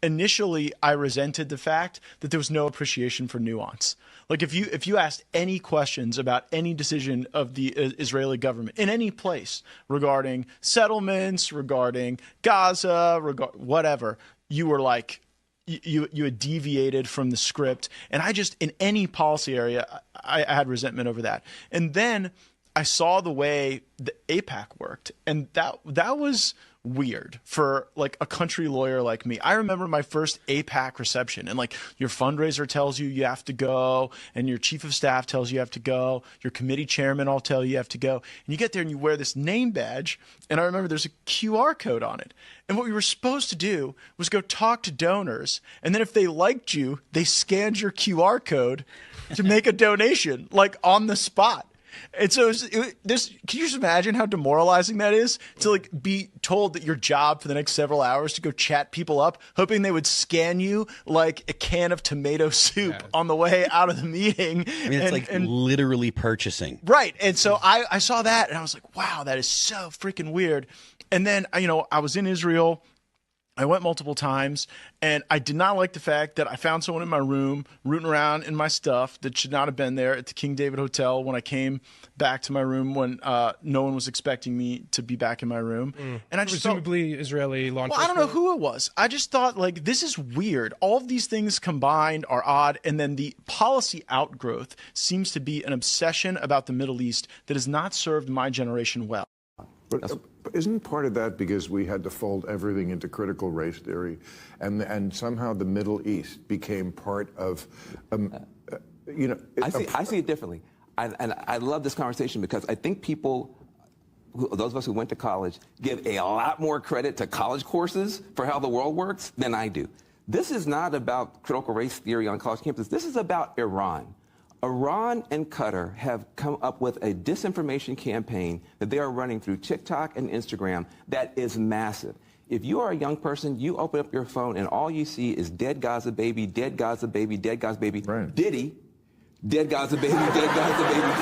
initially I resented the fact that there was no appreciation for nuance. Like if you asked any questions about any decision of the Israeli government in any place regarding settlements, regarding Gaza, whatever, you were like, you had deviated from the script. And I just, in any policy area, I had resentment over that. And then I saw the way the AIPAC worked, and that was weird for like a country lawyer like me. I remember my first AIPAC reception, and like your fundraiser tells you have to go, and your chief of staff tells you have to go, your committee chairman all tell you have to go, and you get there and you wear this name badge, and I remember there's a QR code on it. And what we were supposed to do was go talk to donors, and then if they liked you, they scanned your QR code to make a donation, like on the spot. And so can you just imagine how demoralizing that is to like be told that your job for the next several hours to go chat people up, hoping they would scan you like a can of tomato soup on the way out of the meeting. I mean, it's literally purchasing. Right. And so I saw that and I was like, wow, that is so freaking weird. And then, I was in Israel. I went multiple times, and I did not like the fact that I found someone in my room rooting around in my stuff that should not have been there at the King David Hotel when I came back to my room when no one was expecting me to be back in my room. And I just presumably Israeli law enforcement. Well, I don't know who it was. I just thought, like, this is weird. All of these things combined are odd, and then the policy outgrowth seems to be an obsession about the Middle East that has not served my generation well. But isn't part of that because we had to fold everything into critical race theory, and somehow the Middle East became part of, I see it differently. And I love this conversation because I think people, those of us who went to college, give a lot more credit to college courses for how the world works than I do. This is not about critical race theory on college campuses. This is about Iran. Iran and Qatar have come up with a disinformation campaign that they are running through TikTok and Instagram that is massive. If you are a young person, you open up your phone and all you see is dead Gaza baby, dead Gaza baby, dead Gaza baby, right. Diddy, dead Gaza baby, dead Gaza baby.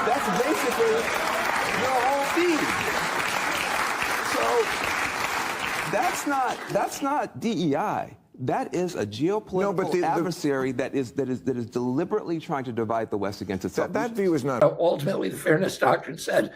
That's basically your whole feed. So that's not DEI. That is a geopolitical adversary that is deliberately trying to divide the West against itself. That view is not. Ultimately, the Fairness Doctrine said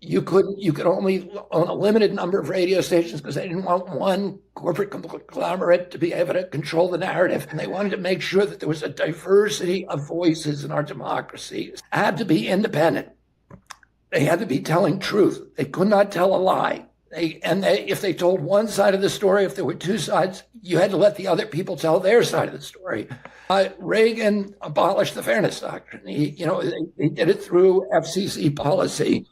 you could only own a limited number of radio stations because they didn't want one corporate conglomerate to be able to control the narrative, and they wanted to make sure that there was a diversity of voices in our democracy. It had to be independent. They had to be telling truth. They could not tell a lie. If they told one side of the story, if there were two sides, you had to let the other people tell their side of the story. Reagan abolished the Fairness Doctrine. He did it through FCC policy.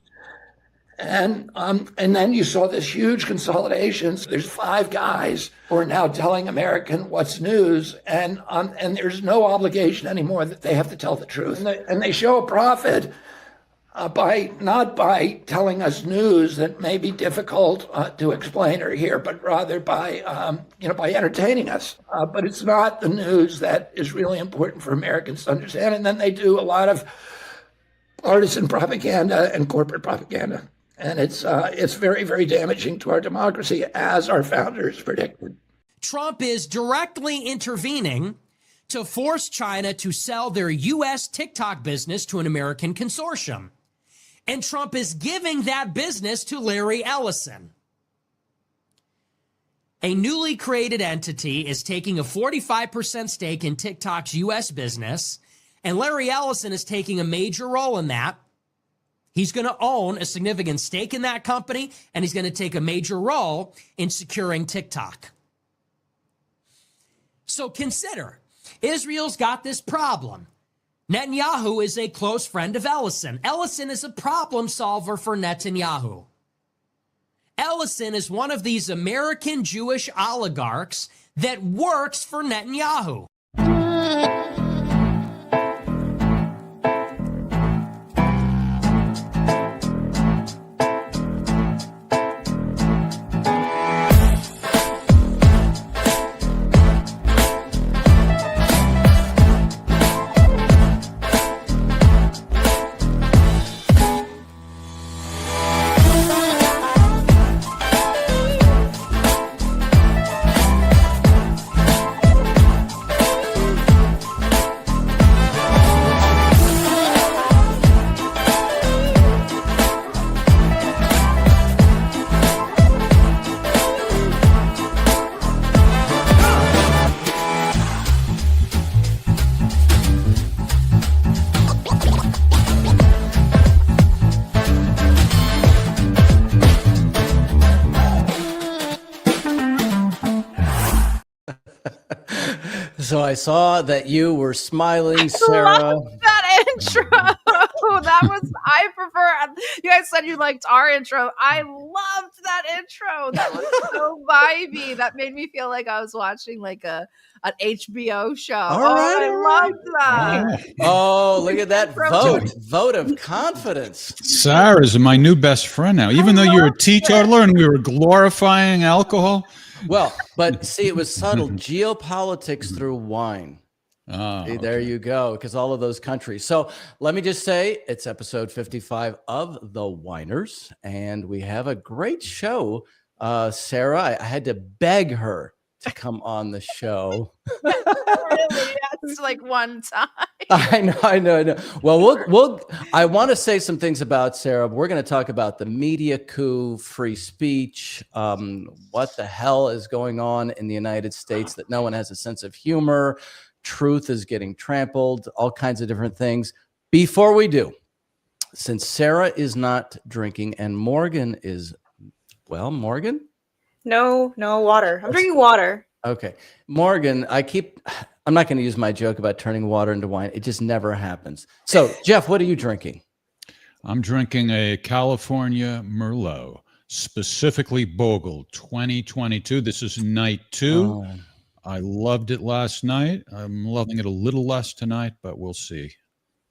And then you saw this huge consolidation. There's 5 guys who are now telling American what's news, and there's no obligation anymore that they have to tell the truth. And they show a profit not by telling us news that may be difficult to explain or hear, but rather by entertaining us. But it's not the news that is really important for Americans to understand. And then they do a lot of partisan propaganda and corporate propaganda. And it's very, very damaging to our democracy, as our founders predicted. Trump is directly intervening to force China to sell their U.S. TikTok business to an American consortium. And Trump is giving that business to Larry Ellison. A newly created entity is taking a 45% stake in TikTok's U.S. business, and Larry Ellison is taking a major role in that. He's going to own a significant stake in that company, and he's going to take a major role in securing TikTok. So consider, Israel's got this problem. Netanyahu is a close friend of Ellison. Ellison is a problem solver for Netanyahu. Ellison is one of these American Jewish oligarchs that works for Netanyahu. So I saw that you were smiling, Sarah. That intro. That was, I prefer, you guys said you liked our intro. I loved that intro. That was so vibey. That made me feel like I was watching like an HBO show. I loved that. Oh, look at that vote of confidence. Sarah's my new best friend now. Even though you're a teetotaler and we were glorifying alcohol. Well, but see, it was subtle. Geopolitics through wine. Oh, See, there you go, because all of those countries. So let me just say, it's episode 55 of The Winers, and we have a great show. Sarah, I had to beg her to come on the show. Really, that's like one time. I know. Well, I want to say some things about Sarah. We're going to talk about the media coup, free speech, what the hell is going on in the United States that no one has a sense of humor. Truth is getting trampled, all kinds of different things. Before we do, since Sarah is not drinking and Morgan is, well, Morgan? No, water. I'm drinking water. Okay. Morgan, I'm not going to use my joke about turning water into wine. It just never happens. So, Jeff, what are you drinking? I'm drinking a California Merlot, specifically Bogle 2022. This is night 2. Oh. I loved it last night. I'm loving it a little less tonight, but we'll see.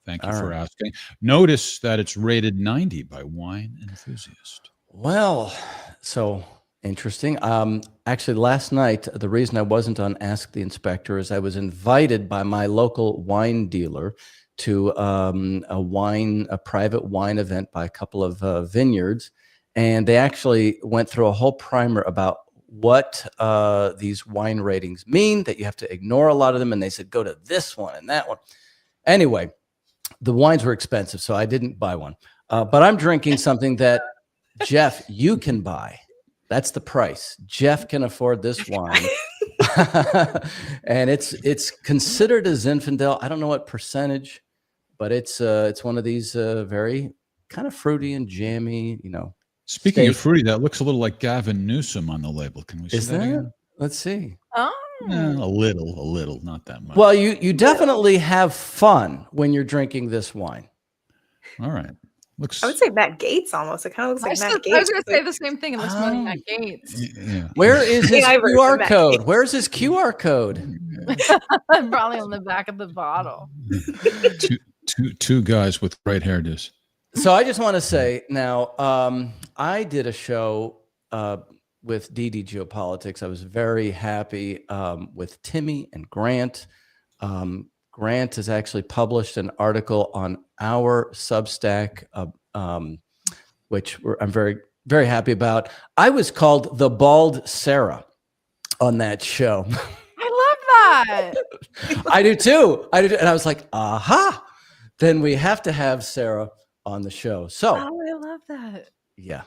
Thank you for asking. Notice that it's rated 90 by Wine Enthusiast. Well, so interesting. Actually, last night, the reason I wasn't on Ask the Inspector is I was invited by my local wine dealer to a private wine event by a couple of vineyards. And they actually went through a whole primer about what these wine ratings mean, that you have to ignore a lot of them. And they said, go to this one and that one. Anyway, the wines were expensive, so I didn't buy one. But I'm drinking something that, Jeff, you can buy. That's the price. Jeff can afford this wine. And it's considered a Zinfandel. I don't know what percentage, but it's one of these very kind of fruity and jammy, Speaking of fruity, that looks a little like Gavin Newsom on the label. Can we see that again? Let's see. Oh. A little, not that much. Well, you definitely have fun when you're drinking this wine. All right. Looks. I would say Matt Gates almost. It kind of looks like Matt Gates. I was going to say the same thing. It looks more like Matt Gates. Yeah. Where is his AI version QR Matt code? Gates. Where's his QR code? Probably on the back of the bottle. two guys with great hairdos. So I just want to say now, I did a show with DD Geopolitics. I was very happy with Timmy and Grant. Grant has actually published an article on our Substack, which I'm very, very happy about. I was called the Bald Sarah on that show. I love that. I do too. And I was like, aha, then we have to have Sarah on the show. So I love that. yeah.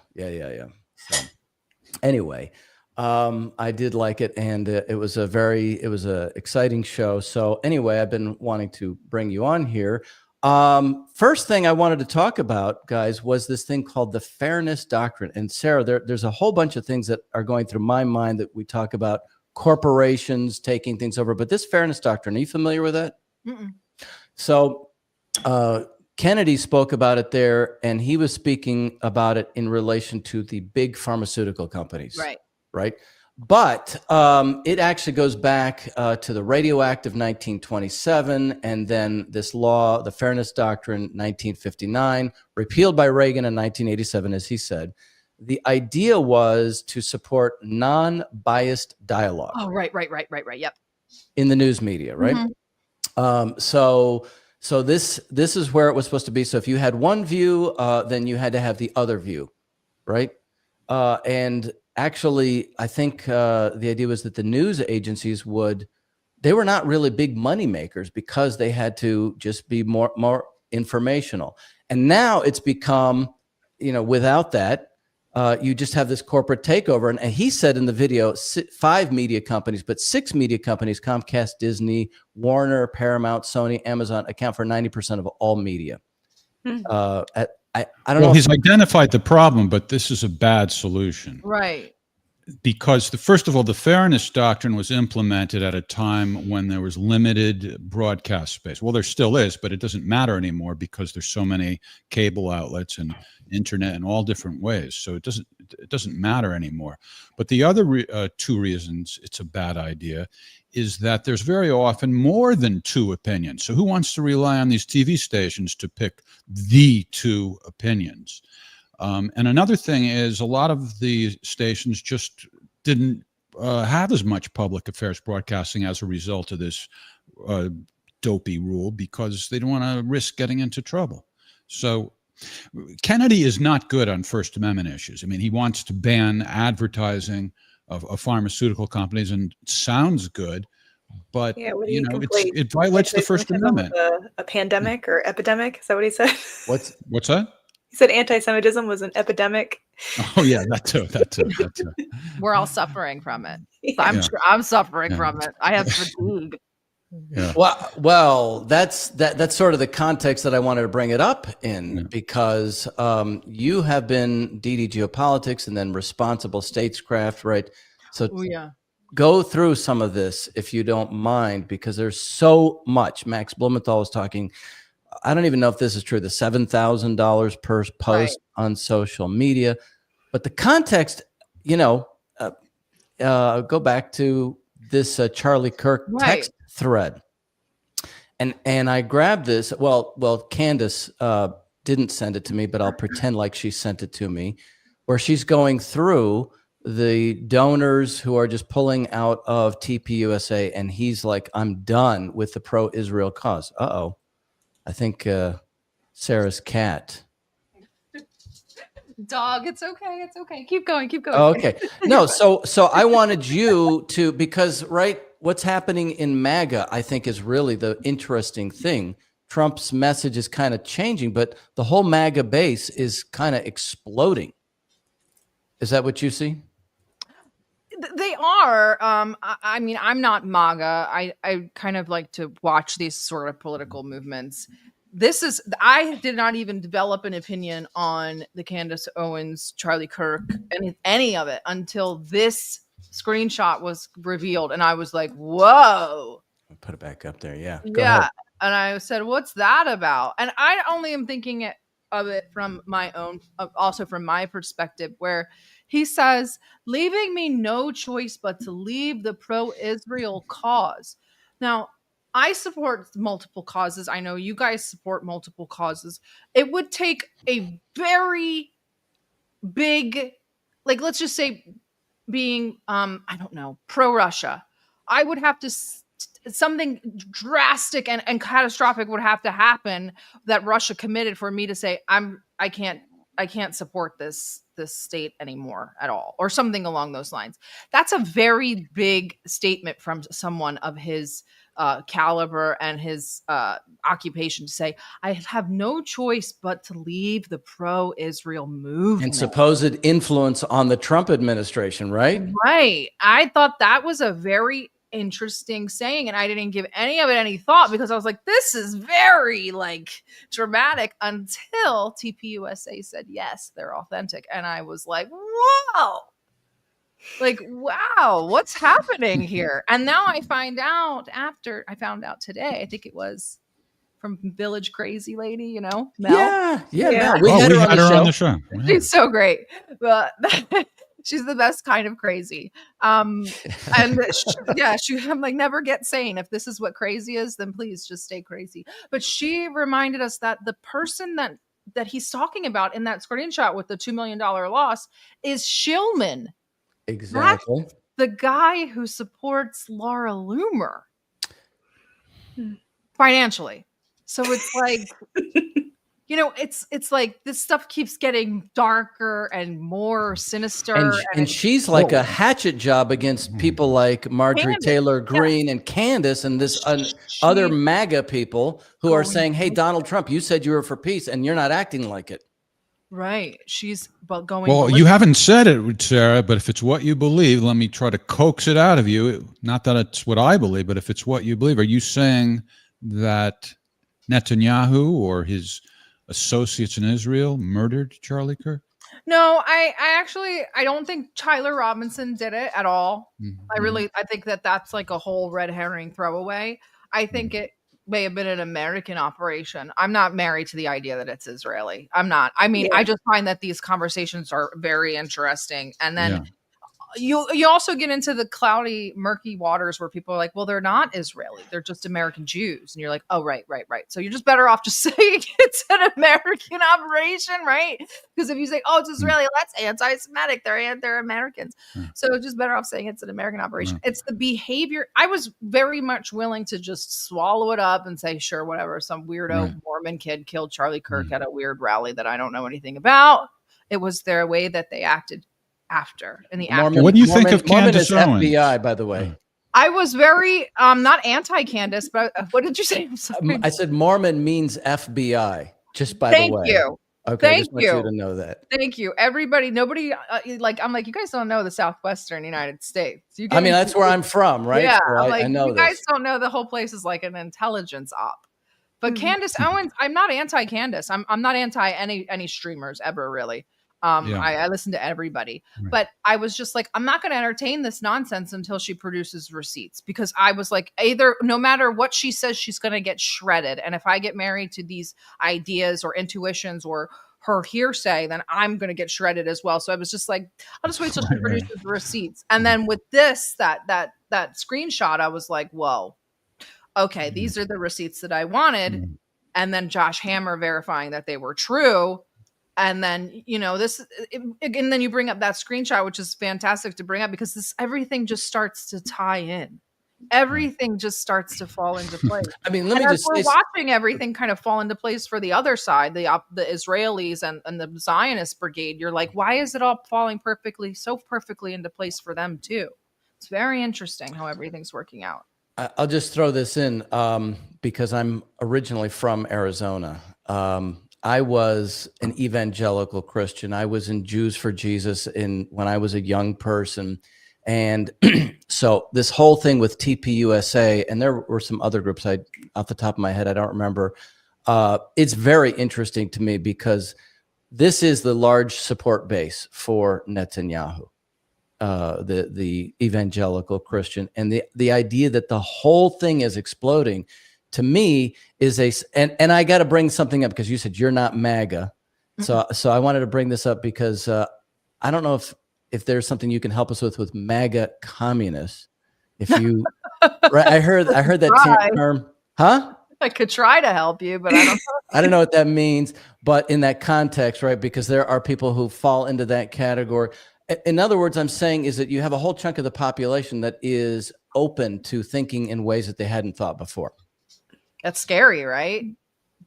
So anyway, I did like it, and it was a exciting show. So anyway, I've been wanting to bring you on here. First thing I wanted to talk about, guys, was this thing called the Fairness Doctrine. And Sarah, there's a whole bunch of things that are going through my mind that we talk about corporations taking things over. But this Fairness Doctrine, are you familiar with that? Mm-mm. So Kennedy spoke about it there, and he was speaking about it in relation to the big pharmaceutical companies. Right. But it actually goes back to the Radio Act of 1927, and then this law, the Fairness Doctrine, 1959, repealed by Reagan in 1987, as he said. The idea was to support non-biased dialogue. Oh, right. Yep. In the news media, right? Mm-hmm. So this is where it was supposed to be. So if you had one view, then you had to have the other view, right? And actually, I think the idea was that the news agencies they were not really big money makers because they had to just be more informational. And now it's become, without that, you just have this corporate takeover. And he said in the video, 5 media companies, but 6 media companies, Comcast, Disney, Warner, Paramount, Sony, Amazon, account for 90% of all media. I don't know. He's identified the problem, but this is a bad solution. Right. because first of all, the fairness doctrine was implemented at a time when there was limited broadcast space. Well, there still is, but it doesn't matter anymore because there's so many cable outlets and internet in all different ways. So it doesn't matter anymore. But the other two reasons it's a bad idea is that there's very often more than two opinions. So who wants to rely on these TV stations to pick the two opinions? And another thing is a lot of the stations just didn't have as much public affairs broadcasting as a result of this dopey rule because they don't want to risk getting into trouble. So Kennedy is not good on First Amendment issues. I mean, he wants to ban advertising of pharmaceutical companies, and it sounds good, but it violates the First Amendment. A pandemic or epidemic? Is that what he said? What's that? He said anti-Semitism was an epidemic. Oh yeah, that too. We're all suffering from it. Sure I'm suffering from it. I have fatigue. Yeah. Well, that's sort of the context that I wanted to bring it up in, because you have been DD Geopolitics and then Responsible Statescraft, right? So go through some of this if you don't mind, because there's so much. Max Blumenthal was talking. I don't even know if this is true. The $7,000 per post on social media, but the context, go back to this Charlie Kirk text thread, and I grabbed this. Well, Candace didn't send it to me, but I'll pretend like she sent it to me, where she's going through the donors who are just pulling out of TPUSA, and he's like, "I'm done with the pro-Israel cause." I think Sarah's cat. Dog, it's okay. It's okay. Keep going. Okay. No, so I wanted you to, because what's happening in MAGA, I think, is really the interesting thing. Trump's message is kind of changing, but the whole MAGA base is kind of exploding. Is that what you see? They are. I mean, I'm not MAGA. I kind of like to watch these sort of political movements. I did not even develop an opinion on the Candace Owens, Charlie Kirk, any of it until this screenshot was revealed. And I was like, whoa. I'll put it back up there. Yeah. Go ahead. And I said, what's that about? And I only am thinking of it from my own, also from my perspective, where he says, leaving me no choice but to leave the pro-Israel cause. Now, I support multiple causes. I know you guys support multiple causes. It would take a very big, let's just say being, pro-Russia. I would have to, something drastic and catastrophic would have to happen that Russia committed for me to say, I can't support this state anymore at all, or something along those lines. That's a very big statement from someone of his caliber and his occupation to say, I have no choice but to leave the pro-Israel movement. And supposed influence on the Trump administration, right? Right. I thought that was a very interesting saying, and I didn't give any of it any thought because I was like, this is very dramatic, until TPUSA said yes, they're authentic, and I was like, whoa, wow, what's happening here? And now I found out today, I think it was from Village Crazy Lady, Mel. Yeah. We had her on the show. Yeah. She's so great, but she's the best kind of crazy. And I'm like, never get sane. If this is what crazy is, then please just stay crazy. But she reminded us that the person that he's talking about in that screenshot with the $2 million loss is Shillman. Exactly. That's the guy who supports Laura Loomer financially. So it's like, it's like this stuff keeps getting darker and more sinister. And she's like a hatchet job against people like Marjorie Candace, Taylor Greene and Candace and this other MAGA people who are saying, hey, Donald Trump, you said you were for peace and you're not acting like it. Right. She's going. Well, you haven't said it, Sarah, but if it's what you believe, let me try to coax it out of you. Not that it's what I believe, but if it's what you believe, are you saying that Netanyahu or his associates in Israel murdered Charlie Kirk? No, I don't think Tyler Robinson did it at all. I think that that's like a whole red herring throwaway. I think it may have been an American operation. I'm not married to the idea that it's Israeli. I'm not. I mean, I just find that these conversations are very interesting. And then you also get into the cloudy, murky waters where people are like, well, they're not Israeli. They're just American Jews. And you're like, oh, right. So you're just better off just saying it's an American operation, right? Because if you say, oh, it's Israeli, that's anti-Semitic. They're Americans. So it's just better off saying it's an American operation. It's the behavior. I was very much willing to just swallow it up and say, sure, whatever. Some weirdo Mormon kid killed Charlie Kirk at a weird rally that I don't know anything about. It was their way that they acted after in the Mormon, what do you think of Mormon Candace is Owens? FBI, by the way. I was very not anti-Candace, but what did you say? I'm sorry. I said Mormon means FBI. Just by Thank the way. you. Okay, I Thank just want you to know that. Thank you, everybody. Nobody I'm like, you guys don't know the Southwestern United States. I mean, that's where I'm from, right? Yeah, So I'm like, I know you guys don't know the whole place is like an intelligence op. But Candace Owens, I'm not anti-Candace. I'm not anti any streamers ever, really. I listen to everybody, but I was just like, I'm not going to entertain this nonsense until she produces receipts, because I was like, either no matter what she says, she's going to get shredded. And if I get married to these ideas or intuitions or her hearsay, then I'm going to get shredded as well. So I was just like, I'll just wait till she produces the receipts. And then with this, that screenshot, I was like, whoa, okay, these are the receipts that I wanted. And then Josh Hammer verifying that they were true. And then, and then you bring up that screenshot, which is fantastic to bring up, because everything just starts to tie in. Everything just starts to fall into place. I mean, let me just say, watching everything kind of fall into place for the other side, the Israelis and the Zionist brigade. You're like, why is it all falling so perfectly into place for them too? It's very interesting how everything's working out. I'll just throw this in because I'm originally from Arizona. I was an evangelical Christian. I was in Jews for Jesus when I was a young person. And so this whole thing with TPUSA, and there were some other groups off the top of my head, I don't remember. It's very interesting to me because this is the large support base for Netanyahu, the evangelical Christian. And the idea that the whole thing is exploding, to me, is and I got to bring something up because you said you're not MAGA. So I wanted to bring this up because I don't know if there's something you can help us with MAGA communists. If you, I heard that term, huh? I could try to help you, but I don't know. I don't know what that means, but in that context, right? Because there are people who fall into that category. In other words, I'm saying is that you have a whole chunk of the population that is open to thinking in ways that they hadn't thought before. That's scary, right?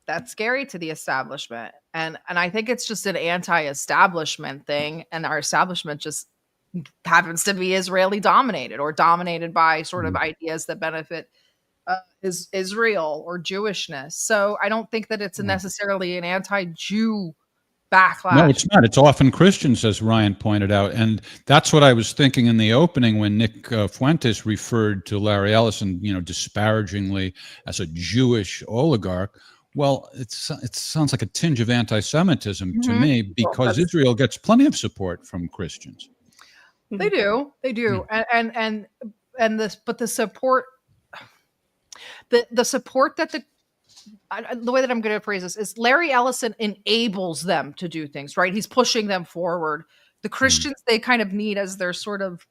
That's scary to the establishment. And I think it's just an anti-establishment thing. And our establishment just happens to be Israeli dominated or dominated by sort of ideas that benefit Israel or Jewishness. So I don't think that it's necessarily an anti-Jew backlash. No, it's not. It's often Christians, as Ryan pointed out. And that's what I was thinking in the opening when Nick Fuentes referred to Larry Ellison, disparagingly as a Jewish oligarch. Well, it sounds like a tinge of anti-Semitism to me, because Israel gets plenty of support from Christians. They do. And the support, the support that the way that I'm going to phrase this is Larry Ellison enables them to do things, right? He's pushing them forward. The Christians, they kind of need as their sort of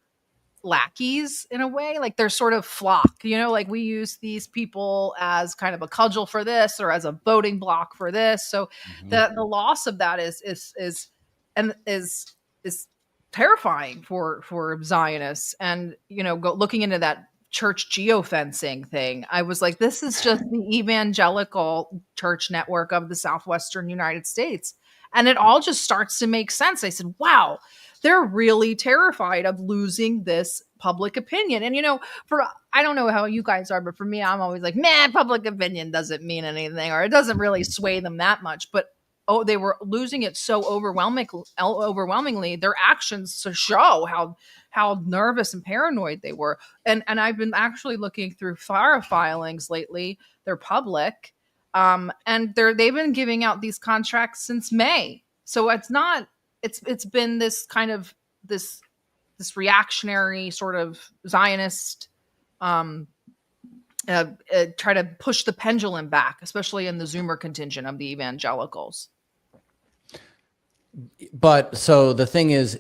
lackeys in a way, like their sort of flock, like we use these people as kind of a cudgel for this or as a voting block for this. So the loss of that is terrifying for Zionists. And, looking into that church geofencing thing, I was like, this is just the evangelical church network of the Southwestern United States. And it all just starts to make sense. I said, wow, they're really terrified of losing this public opinion. And, I don't know how you guys are, but for me, I'm always like, man, public opinion doesn't mean anything, or it doesn't really sway them that much. But they were losing it so overwhelmingly, their actions to show how nervous and paranoid they were. And I've been actually looking through FARA filings lately. They're public. And they've been giving out these contracts since May. So it's not it's been this kind of this reactionary sort of Zionist try to push the pendulum back, especially in the Zoomer contingent of the evangelicals. But so the thing is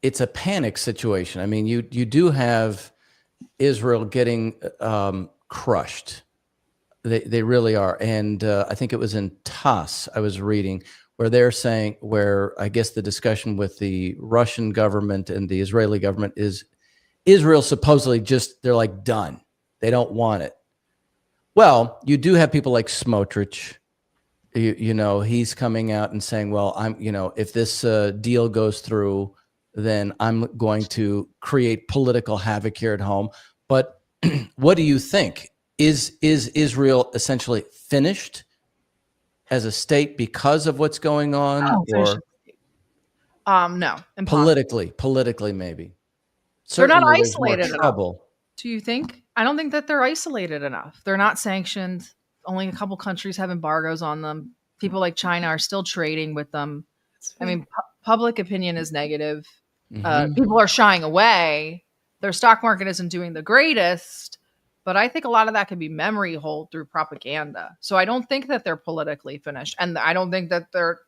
it's a panic situation. I mean, you do have Israel getting crushed. They really are. And I think it was in TASS I was reading where they're saying, where I guess the discussion with the Russian government and the Israeli government is Israel supposedly just, they're like done. They don't want it. Well, you do have people like Smotrich. You know, he's coming out and saying, well, if this deal goes through, then I'm going to create political havoc here at home. But what do you think? Is Israel essentially finished as a state because of what's going on? No. Impossible. Politically, maybe. They're not Certainly isolated there's more trouble. enough. Do you think? I don't think that they're isolated enough. They're not sanctioned. Only a couple countries have embargoes on them. People like China are still trading with them. I mean, public opinion is negative. People are shying away. Their stock market isn't doing the greatest, but I think a lot of that could be memory hold through propaganda. So I don't think that they're politically finished, and I don't think that they're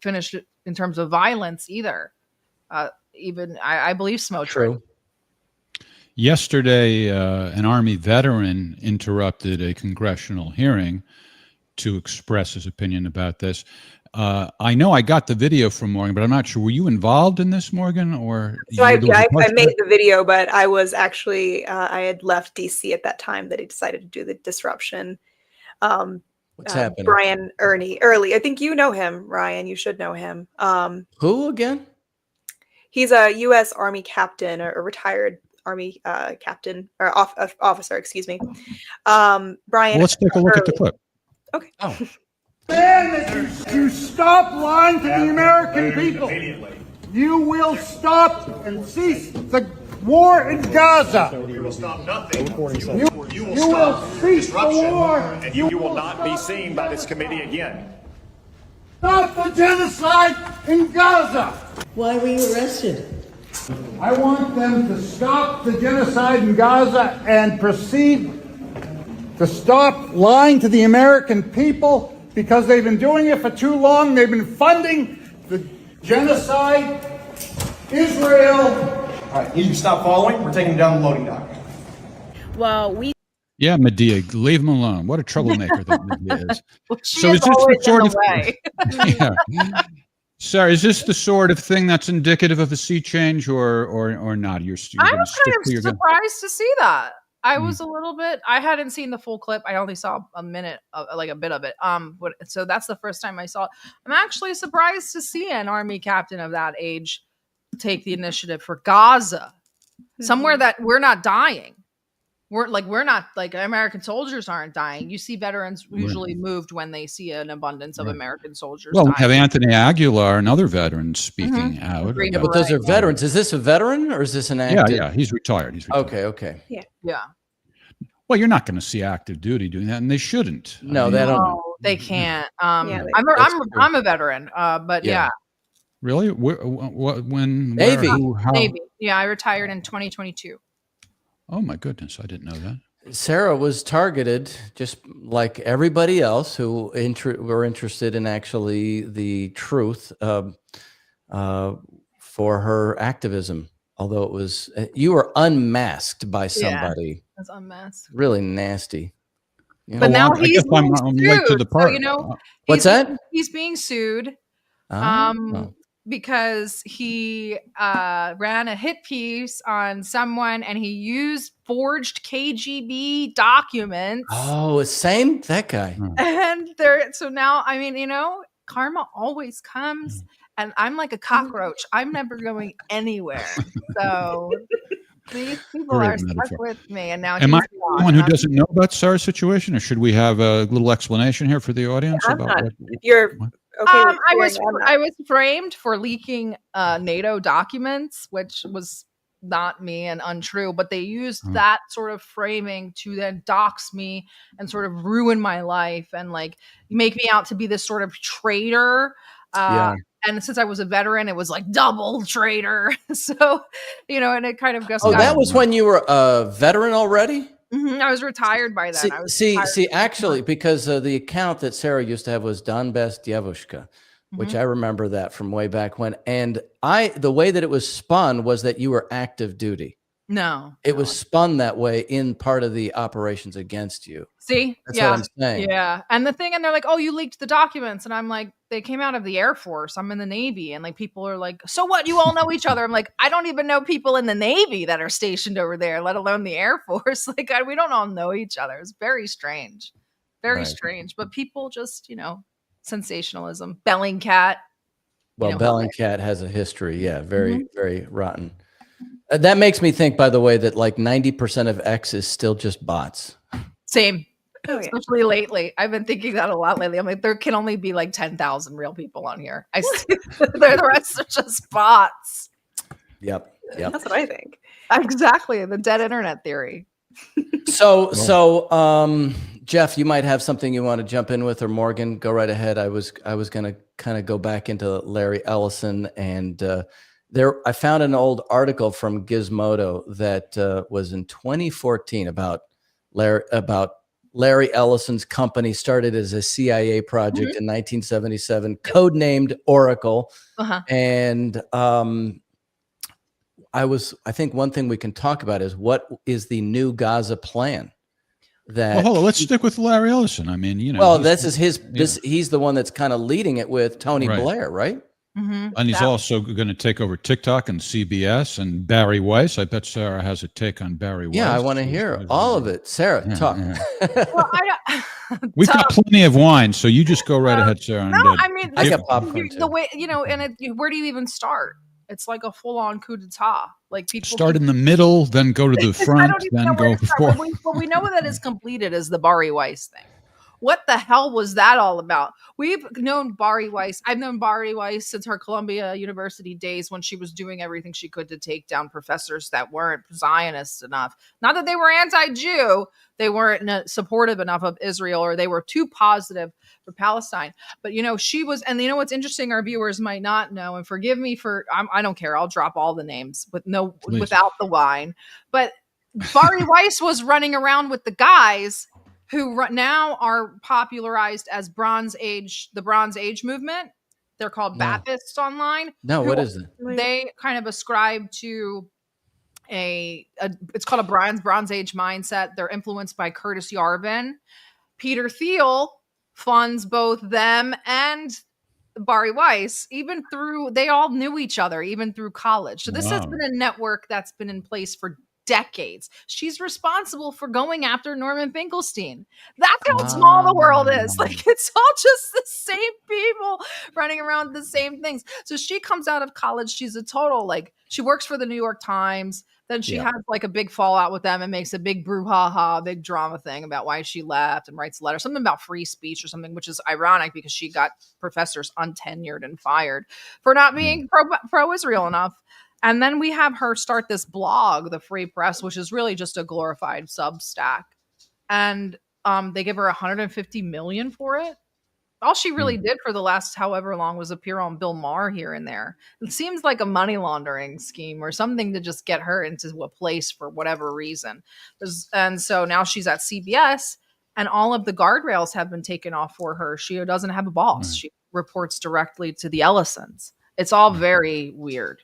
finished in terms of violence either. Even I believe Smotrich. True. Yesterday, an Army veteran interrupted a congressional hearing to express his opinion about this. I know I got the video from Morgan, but I'm not sure. Were you involved in this, Morgan? Or so I made the video, but I was actually I had left DC at that time that he decided to do the disruption. What's happening? Brian Early. I think you know him, Ryan. You should know him. Who again? He's a U.S. Army captain, or a retired Army captain or officer. Excuse me. Brian. Well, let's take a look at the clip. Okay. Oh. You stop lying to the American people. You will stop and cease the war in Gaza. You will stop nothing. You will cease the war. And you will not be seen by this committee again. Stop the genocide in Gaza. Why were you arrested? I want them to stop the genocide in Gaza and proceed to stop lying to the American people, because they've been doing it for too long. They've been funding the genocide. Israel. All right, you stop following. We're taking down the loading dock. Well, Yeah, Medea, leave him alone. What a troublemaker that Medea is. Well, she is always in the way. Yeah. Sorry, is this the sort of thing that's indicative of a sea change, or not? You're I was kind of surprised to see that. I was a little bit. I hadn't seen the full clip. I only saw a minute, like a bit of it. So that's the first time I saw it. I'm actually surprised to see an Army captain of that age take the initiative for Gaza, somewhere that we're not dying. We're not like American soldiers aren't dying. You see veterans usually moved when they see an abundance of American soldiers. Well, we dying. have Anthony Aguilar and other veterans speaking out. Yeah, but those are veterans. Is this a veteran or is this an active? Yeah, he's retired. Okay. Yeah. Well, you're not going to see active duty doing that, and they shouldn't. No, they don't. No, they can't. Yeah, I'm a veteran, but yeah. Really? When? Navy. How? Navy. Yeah, I retired in 2022. Oh my goodness, I didn't know that. Sarah was targeted just like everybody else who were interested in actually the truth for her activism. Although it was, you were unmasked by somebody. Yeah, that's unmasked. Really nasty. Yeah. But now he's being sued. What's that? He's being sued. Because he ran a hit piece on someone and he used forged KGB documents. Oh, same that guy. And so now, I mean, karma always comes, and I'm like a cockroach. I'm never going anywhere. So these people are stuck with me, and now am I the one who doesn't know about Sarah's situation, or should we have a little explanation here for the audience about what? You're okay. I was framed for leaking NATO documents, which was not me and untrue, but they used that sort of framing to then dox me and sort of ruin my life and like make me out to be this sort of traitor. And since I was a veteran, it was like double traitor. So, and it kind of just Oh, that was when you were a veteran already? I was retired by then. See, actually, because the account that Sarah used to have was Donbass Dievushka, which I remember that from way back when. And the way that it was spun was that you were active duty. No. It was spun that way in part of the operations against you. See? That's what I'm saying. Yeah. And they're like, oh, you leaked the documents. And I'm like, they came out of the Air Force. I'm in the Navy. And like, people are like, so what? You all know each other. I'm like, I don't even know people in the Navy that are stationed over there, let alone the Air Force. Like, we don't all know each other. It's very strange. Very strange. But people just, sensationalism. Bellingcat. Well, Bellingcat has a history. Yeah. Very, very rotten. That makes me think, by the way, that like 90% of X is still just bots. Same. Especially lately. I've been thinking that a lot lately. I'm like, there can only be like 10,000 real people on here. The rest are just bots. Yep. That's what I think. Exactly. The dead internet theory. So, Jeff, you might have something you want to jump in with, or Morgan, go right ahead. I was going to kind of go back into Larry Ellison, and I found an old article from Gizmodo that was in 2014 about Larry Ellison's company started as a CIA project in 1977, codenamed Oracle. And I think one thing we can talk about is what is the new Gaza plan? That hold on, let's stick with Larry Ellison. I mean, he's the one that's kind of leading it with Tony Blair, right? And he's also going to take over TikTok and CBS and Barry Weiss. I bet Sarah has a take on Barry Weiss. Yeah, I want to hear all of it. Sarah, talk. Well, We've got plenty of wine, so you just go right ahead, Sarah. I got popcorn too. The way, where do you even start? It's like a full-on coup d'etat. Like people start in the middle, then go to the front, then go forward. What we know that is completed is the Bari Weiss thing. What the hell was that all about? We've known Bari Weiss. I've known Bari Weiss since her Columbia University days, when she was doing everything she could to take down professors that weren't Zionist enough. Not that they were anti-Jew. They weren't supportive enough of Israel, or they were too positive for Palestine. But, she was, and what's interesting, our viewers might not know, and forgive me for, I don't care. I'll drop all the names without the wine. But Bari Weiss was running around with the guys who now are popularized as the Bronze Age movement. They're called Baptists online. No, what is it? They kind of ascribe to it's called a Bronze Age mindset. They're influenced by Curtis Yarvin. Peter Thiel funds both them and Bari Weiss, they all knew each other, even through college. So this has been a network that's been in place for decades. She's responsible for going after Norman Finkelstein. That's how small the world is. Like, it's all just the same people running around the same things. So she comes out of college. She's a total, she works for the New York Times. Then she has a big fallout with them and makes a big brouhaha, big drama thing about why she left, and writes a letter, something about free speech or something, which is ironic because she got professors untenured and fired for not being pro-Israel enough. And then we have her start this blog, The Free Press, which is really just a glorified Substack. And they give her $150 million for it. All she really did for the last however long was appear on Bill Maher here and there. It seems like a money laundering scheme or something to just get her into a place for whatever reason. And so now she's at CBS, and all of the guardrails have been taken off for her. She doesn't have a boss. She reports directly to the Ellisons. It's all very weird.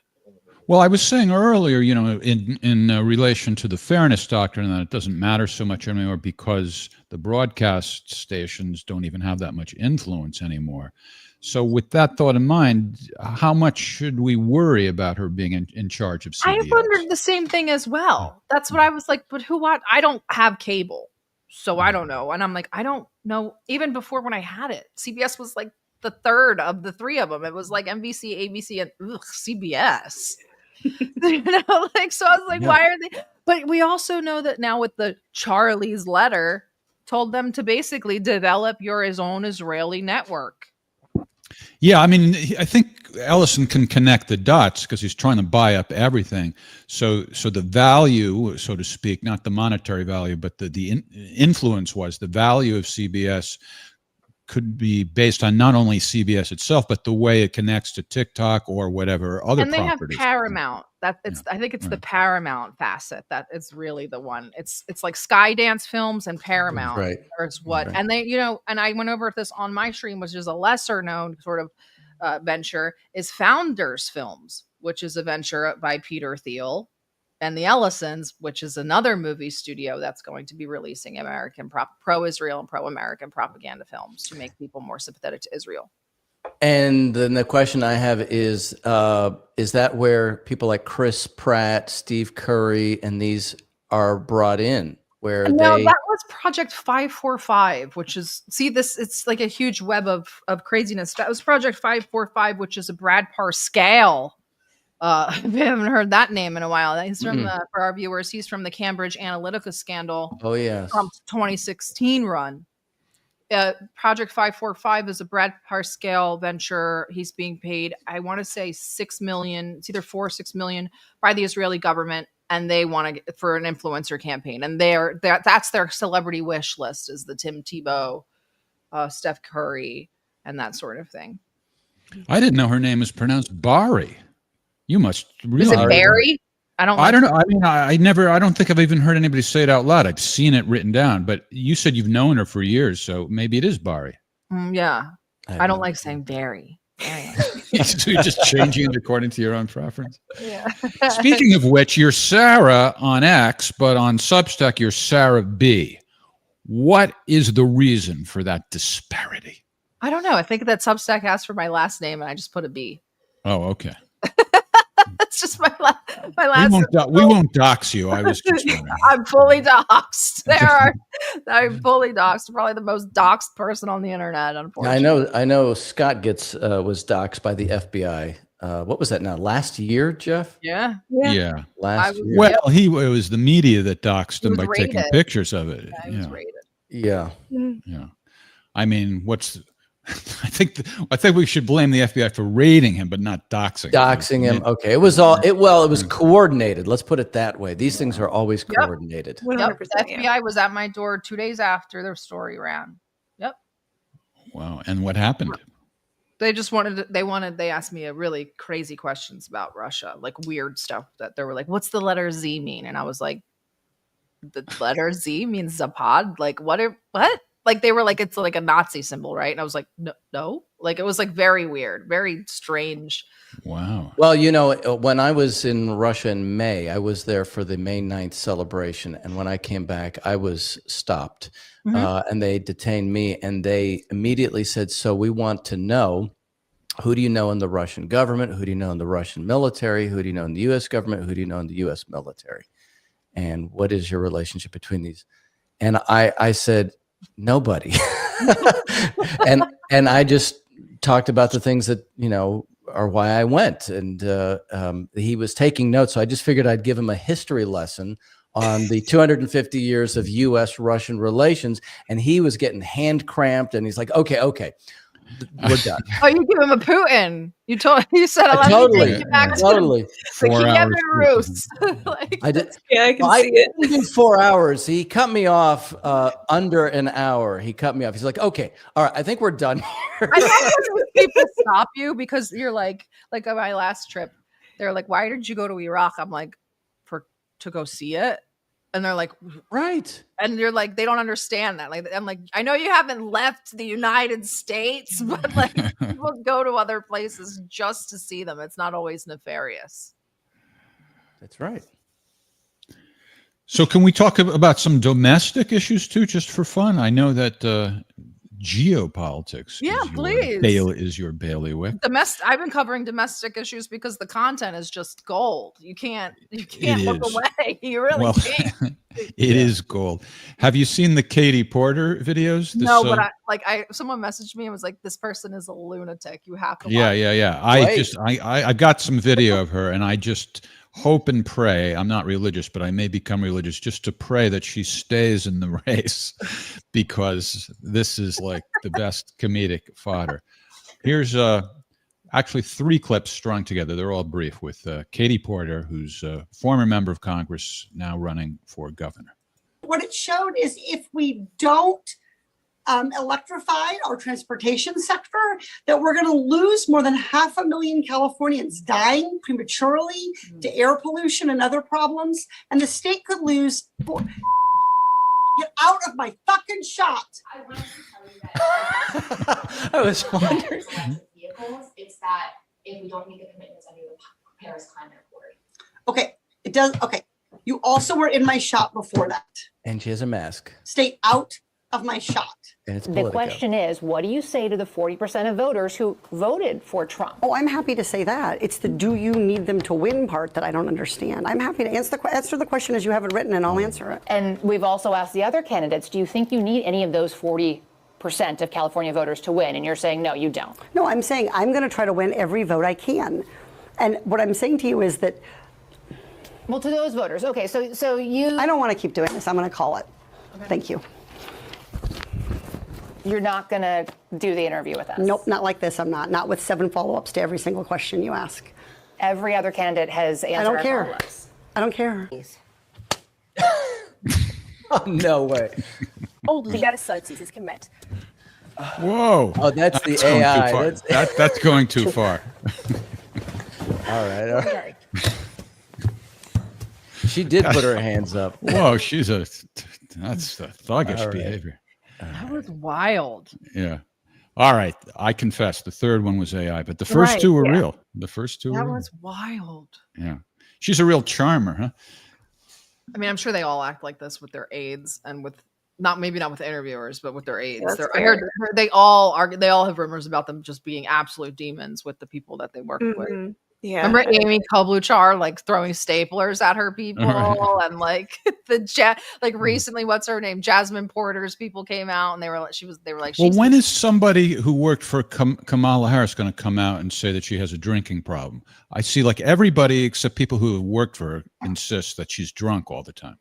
Well, I was saying earlier, in relation to the fairness doctrine, that it doesn't matter so much anymore because the broadcast stations don't even have that much influence anymore. So with that thought in mind, how much should we worry about her being in charge of CBS? I wondered the same thing as well. That's what I was like, but I don't have cable, so I don't know. And I'm like, I don't know. Even before when I had it, CBS was like the third of the three of them. It was like NBC, ABC, and CBS. So I was like, why are they? But we also know that now with the Charlie's letter, told them to basically develop your own Israeli network. Yeah, I mean, I think Ellison can connect the dots because he's trying to buy up everything. So the value, so to speak, not the monetary value, but the influence was the value of CBS could be based on not only CBS itself, but the way it connects to TikTok or whatever other And they have properties. Paramount. I think it's the Paramount facet that is really the one. It's like Skydance Films and Paramount. Right. Is what, Right. and they, and I went over this on my stream, which is a lesser known sort of venture, is Founders Films, which is a venture by Peter Thiel, and the Ellisons, which is another movie studio that's going to be releasing American pro-Israel and pro-American propaganda films to make people more sympathetic to Israel. And then the question I have is that where people like Chris Pratt, Steve Curry, and these are brought in? Where No, they that was Project 545, which is it's like a huge web of craziness. That was Project 545, which is a Brad Parscale. If you haven't heard that name in a while, he's from for our viewers, he's from the Cambridge Analytica scandal. Oh yes, Trump's 2016 run. Project 545 is a Brad Parscale venture. He's being paid, I want to say $6 million. It's either 4 or 6 million by the Israeli government, and they want to for an influencer campaign. And that's their celebrity wish list, is the Tim Tebow, Steph Curry, and that sort of thing. I didn't know her name is pronounced Bari. You must realize. Is it Barry? I don't know. I mean, I don't think I've even heard anybody say it out loud. I've seen it written down, but you said you've known her for years, so maybe it is Bari. Yeah. I don't like saying Barry. So you're just changing it according to your own preference. Yeah. Speaking of which, you're Sarah on X, but on Substack, you're Sarah B. What is the reason for that disparity? I don't know. I think that Substack asked for my last name, and I just put a B. Oh, okay. That's just my last. We won't dox you. I was just wondering. I'm fully doxxed. I'm fully doxxed. Probably the most doxxed person on the internet, unfortunately. I know Scott was doxxed by the FBI. What was that now? Last year, Jeff? Yeah. Last year. Well, it was the media that doxed him by taking pictures of it. Yeah, he was rated. Yeah. Yeah. I mean, I think we should blame the FBI for raiding him, but not doxing. Doxing him. Okay. It was coordinated. Let's put it that way. These things are always coordinated. Yep. The FBI was at my door 2 days after their story ran. Yep. Wow. And what happened? They just they asked me a really crazy questions about Russia, like weird stuff that they were like, what's the letter Z mean? And I was like, the letter Z means Zapad? Like, what? Like they were like, it's like a Nazi symbol, right? And I was like, no. Like it was like very weird, very strange. Wow. Well, when I was in Russia in May, I was there for the May 9th celebration. And when I came back, I was stopped and they detained me, and they immediately said, so we want to know, who do you know in the Russian government? Who do you know in the Russian military? Who do you know in the U.S. government? Who do you know in the U.S. military? And what is your relationship between these? And I said, nobody. and I just talked about the things that are why I went, and he was taking notes, so I just figured I'd give him a history lesson on the 250 years of U.S.-Russian relations, and he was getting hand cramped, and he's like, okay, we're done. Oh, you give him a Putin. You said, totally, take you back totally. To the Kiev Rus. I did. Yeah, I can see it. I did 4 hours. He cut me off under an hour. He cut me off. He's like, okay, all right, I think we're done here. I know when people stop you because you're like on my last trip, they're like, why did you go to Iraq? I'm like, to go see it. And they're like, right. And you're like, they don't understand that. Like, I'm like, I know you haven't left the United States, but like people go to other places just to see them. It's not always nefarious. That's right. So can we talk about some domestic issues too, just for fun? I know that geopolitics is your bailiwick. I've been covering domestic issues because the content is just gold. You can't look away. You really can't. It is gold. Have you seen the Katie Porter videos? No, but someone messaged me and was like, this person is a lunatic. You have to watch it. I got some video of her, and I just hope and pray, I'm not religious, but I may become religious, just to pray that she stays in the race, because this is like the best comedic fodder. Here's actually 3 clips strung together. They're all brief, with Katie Porter, who's a former member of Congress, now running for governor. What it showed is if we don't electrified our transportation sector, that we're going to lose more than 500,000 Californians dying prematurely to air pollution and other problems, and the state could lose. Get out of my fucking shot! I wanted to tell you that. I was wondering. Vehicles, it's that if we don't make the commitments under the Paris Climate Accord. Okay, it does. Okay, you also were in my shot before that. And she has a mask. Stay out of my shot. And it's The Politico. question is, what do you say to the 40% of voters who voted for Trump? Oh, I'm happy to say that. It's the do you need them to win part that I don't understand. I'm happy to answer the question as you have it written, and I'll answer it. And we've also asked the other candidates, do you think you need any of those 40% of California voters to win? And you're saying, no, you don't. No, I'm saying I'm going to try to win every vote I can. And what I'm saying to you is that... Well, to those voters, okay, so you... I don't want to keep doing this. I'm going to call it. Okay. Thank you. You're not going to do the interview with us? Nope, not like this. I'm not. Not with 7 follow-ups to every single question you ask. Every other candidate has answered I don't our care. follow-ups. I don't care. Oh, no way. Only that is commit. Whoa. Oh, that's the going too AI. far. That's going too far. All right. She did put her hands up. Whoa, that's the thuggish All right. behavior. That was wild. Yeah. All right. I confess the third one was AI, but the first two were real. The first two That were was wild. real. Yeah. She's a real charmer, huh? I mean, I'm sure they all act like this with their aides and with maybe not with interviewers, but with their aides. That's I heard they all have rumors about them just being absolute demons with the people that they work with. Yeah. Remember Amy Klobuchar like throwing staplers at her people and like recently, what's her name? Jasmine Porter's people came out and they were like, Well, when is somebody who worked for Kamala Harris going to come out and say that she has a drinking problem? I see like everybody except people who have worked for her insist that she's drunk all the time.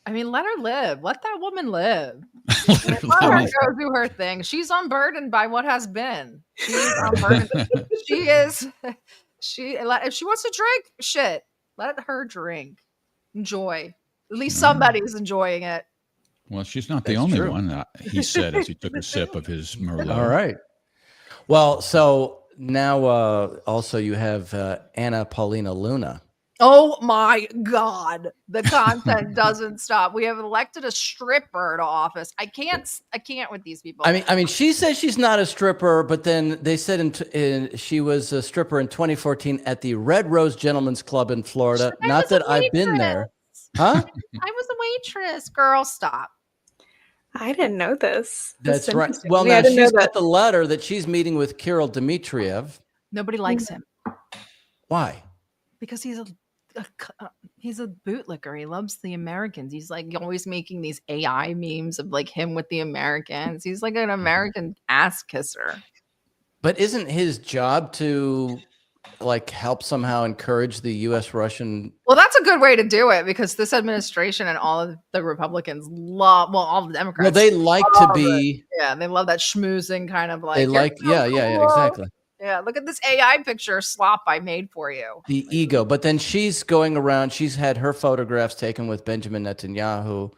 I mean, let her live. Let that woman live. Let her go do her thing. She's unburdened by what has been. She's unburdened. She is. If she wants to drink, shit, let her drink. Enjoy. At least somebody's enjoying it. Well, she's not the only one, he said as he took a sip of his Merlot. All right. Well, so now also you have Anna Paulina Luna. Oh my God. The content doesn't stop. We have elected a stripper to office. I can't with these people. I mean, she says she's not a stripper, but then they said she was a stripper in 2014 at the Red Rose Gentlemen's Club in Florida. Not that I've been there. Huh? I was a waitress. Girl, stop. I didn't know this. That's right. Well, now she's got the letter that she's meeting with Kirill Dmitriev. Nobody likes him. Why? Because he's a bootlicker. He loves the Americans. He's like always making these AI memes of like him with the Americans. He's like an American ass kisser. But isn't his job to like help somehow encourage the U.S.-Russian? Well, that's a good way to do it because this administration and all of the Republicans all the Democrats. Well, they like to be. They love that schmoozing kind of like. They like, yeah, exactly. Yeah, look at this AI picture slop I made for you. The ego. But then she's going around. She's had her photographs taken with Benjamin Netanyahu.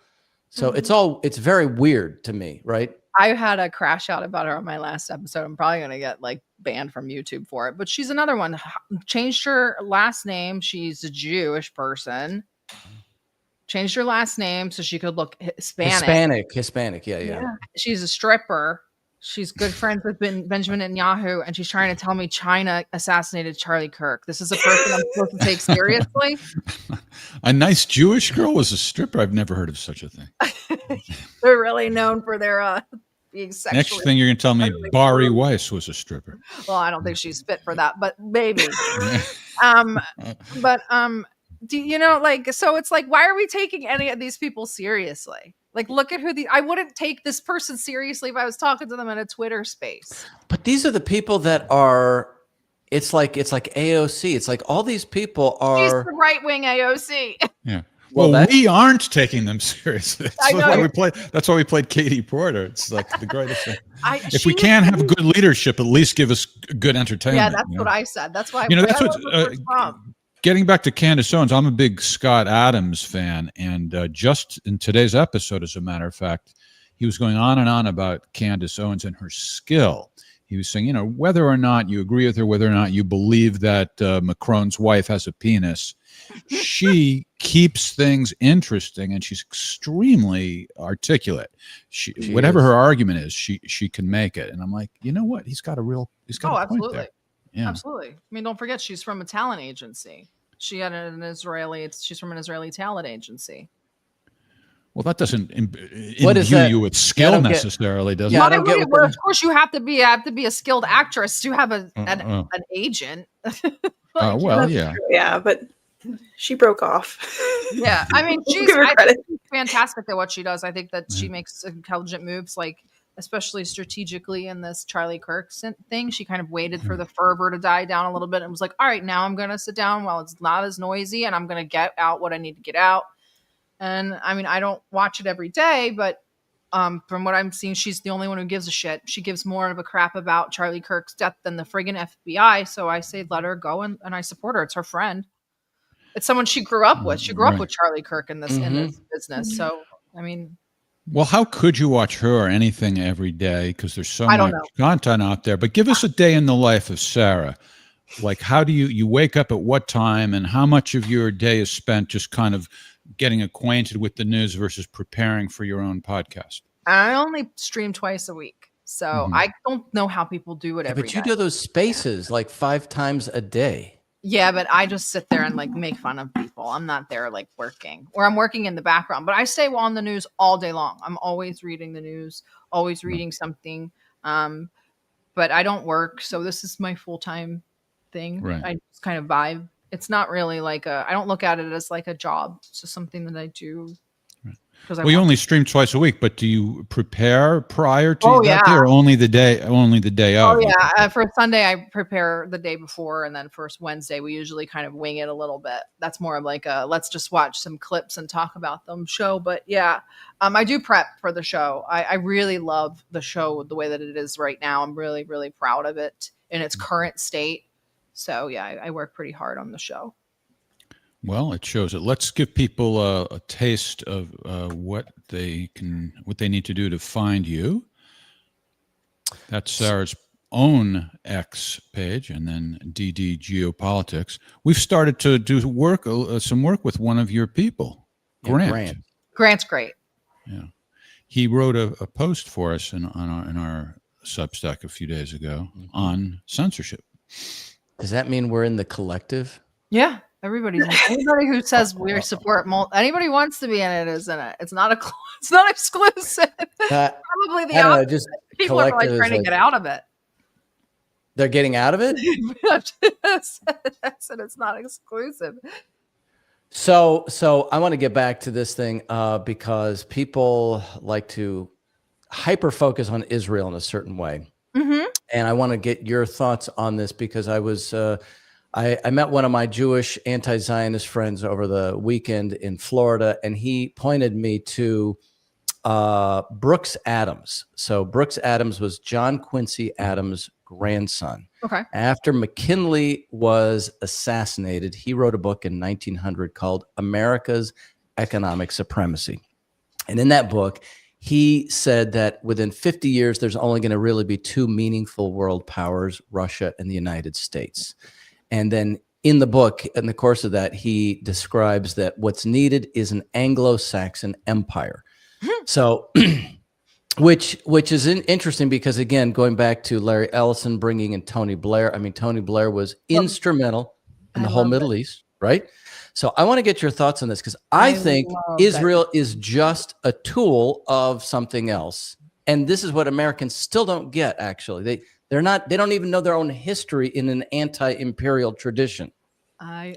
So it's very weird to me, right? I had a crash out about her on my last episode. I'm probably going to get like banned from YouTube for it. But she's another one. Changed her last name. She's a Jewish person. Changed her last name so she could look Hispanic. Yeah. She's a stripper. She's good friends with Benjamin Netanyahu, and she's trying to tell me China assassinated Charlie Kirk. This is a person I'm supposed to take seriously. A nice Jewish girl was a stripper. I've never heard of such a thing. They're really known for their being sexually. Next thing you're going to tell me Bari Weiss was a stripper. Well, I don't think she's fit for that, but maybe. Do you know, like, so it's like, why are we taking any of these people seriously? Like, look at I wouldn't take this person seriously if I was talking to them in a Twitter space. But these are the people that are, it's like AOC. It's like all these people are. She's the right-wing AOC. Yeah. Well, we aren't taking them seriously. That's why we played Katie Porter. It's like the greatest thing. If we can't have good leadership, at least give us good entertainment. Yeah, that's what I said. That's why. That's what. Getting back to Candace Owens, I'm a big Scott Adams fan, and just in today's episode, as a matter of fact, he was going on and on about Candace Owens and her skill. He was saying, whether or not you agree with her, whether or not you believe that Macron's wife has a penis, she keeps things interesting, and she's extremely articulate. She whatever her argument is, she can make it. And I'm like, you know what? He's got a point absolutely. there. Yeah. Absolutely. I mean, don't forget, she's from a talent agency. She's from an Israeli talent agency. Well, that doesn't imbue you with skill necessarily, does it? Of course, you have to be a skilled actress to have an agent. Yeah, but she broke off. Yeah, I mean, Give her credit. she's fantastic at what she does. I think that she makes intelligent moves, like especially strategically in this Charlie Kirk thing. She kind of waited for the fervor to die down a little bit and was like, all right, now I'm going to sit down while it's not as noisy, and I'm going to get out what I need to get out. And I mean, I don't watch it every day, but from what I'm seeing, she's the only one who gives a shit. She gives more of a crap about Charlie Kirk's death than the friggin' FBI. So I say, let her go, and I support her. It's her friend. It's someone she grew up with. She grew up with Charlie Kirk in this business. So, I mean. Well, how could you watch her or anything every day? Because there's so much content out there. But give us a day in the life of Sarah. Like, how do you wake up at what time, and how much of your day is spent just kind of getting acquainted with the news versus preparing for your own podcast? I only stream twice a week, so I don't know how people do it every day. But you do those spaces like 5 times a day. Yeah, but I just sit there and like make fun of people. I'm not there like working, or I'm working in the background, but I stay on the news all day long. I'm always reading the news, always reading something. But I don't work, so this is my full-time thing. Right. I just kind of vibe. It's not really like I don't look at it as like a job. It's just something that I do. Well, you only stream twice a week, but do you prepare prior to that day, or only the day of? Oh yeah, for Sunday I prepare the day before, and then for Wednesday we usually kind of wing it a little bit. That's more of like a let's just watch some clips and talk about them show. But yeah, I do prep for the show. I really love the show the way that it is right now. I'm really, really proud of it in its current state. So yeah, I work pretty hard on the show. Well, it shows it. Let's give people a taste of what they need to do to find you. That's Sarah's own X page, and then DD Geopolitics. We've started to do some work with one of your people, Grant. Grant's great. Yeah, he wrote a post for us in our Substack a few days ago on censorship. Does that mean we're in the collective? Yeah. Anybody who says we support anybody wants to be in it is in it. It's not exclusive. Probably the opposite. People are like trying to get out of it. They're getting out of it? I said it's not exclusive. So I want to get back to this thing because people like to hyper focus on Israel in a certain way. And I want to get your thoughts on this because I was I met one of my Jewish anti-Zionist friends over the weekend in Florida, and he pointed me to Brooks Adams. So Brooks Adams was John Quincy Adams' grandson. Okay. After McKinley was assassinated, he wrote a book in 1900 called America's Economic Supremacy. And in that book, he said that within 50 years, there's only going to really be 2 meaningful world powers, Russia and the United States. And then in the book, in the course of that, he describes that what's needed is an Anglo-Saxon empire. So, which is interesting because, again, going back to Larry Ellison bringing in Tony Blair, I mean, Tony Blair was instrumental in the whole Middle East, right? So I want to get your thoughts on this because I think Israel is just a tool of something else. And this is what Americans still don't get, actually. They don't even know their own history in an anti-imperial tradition.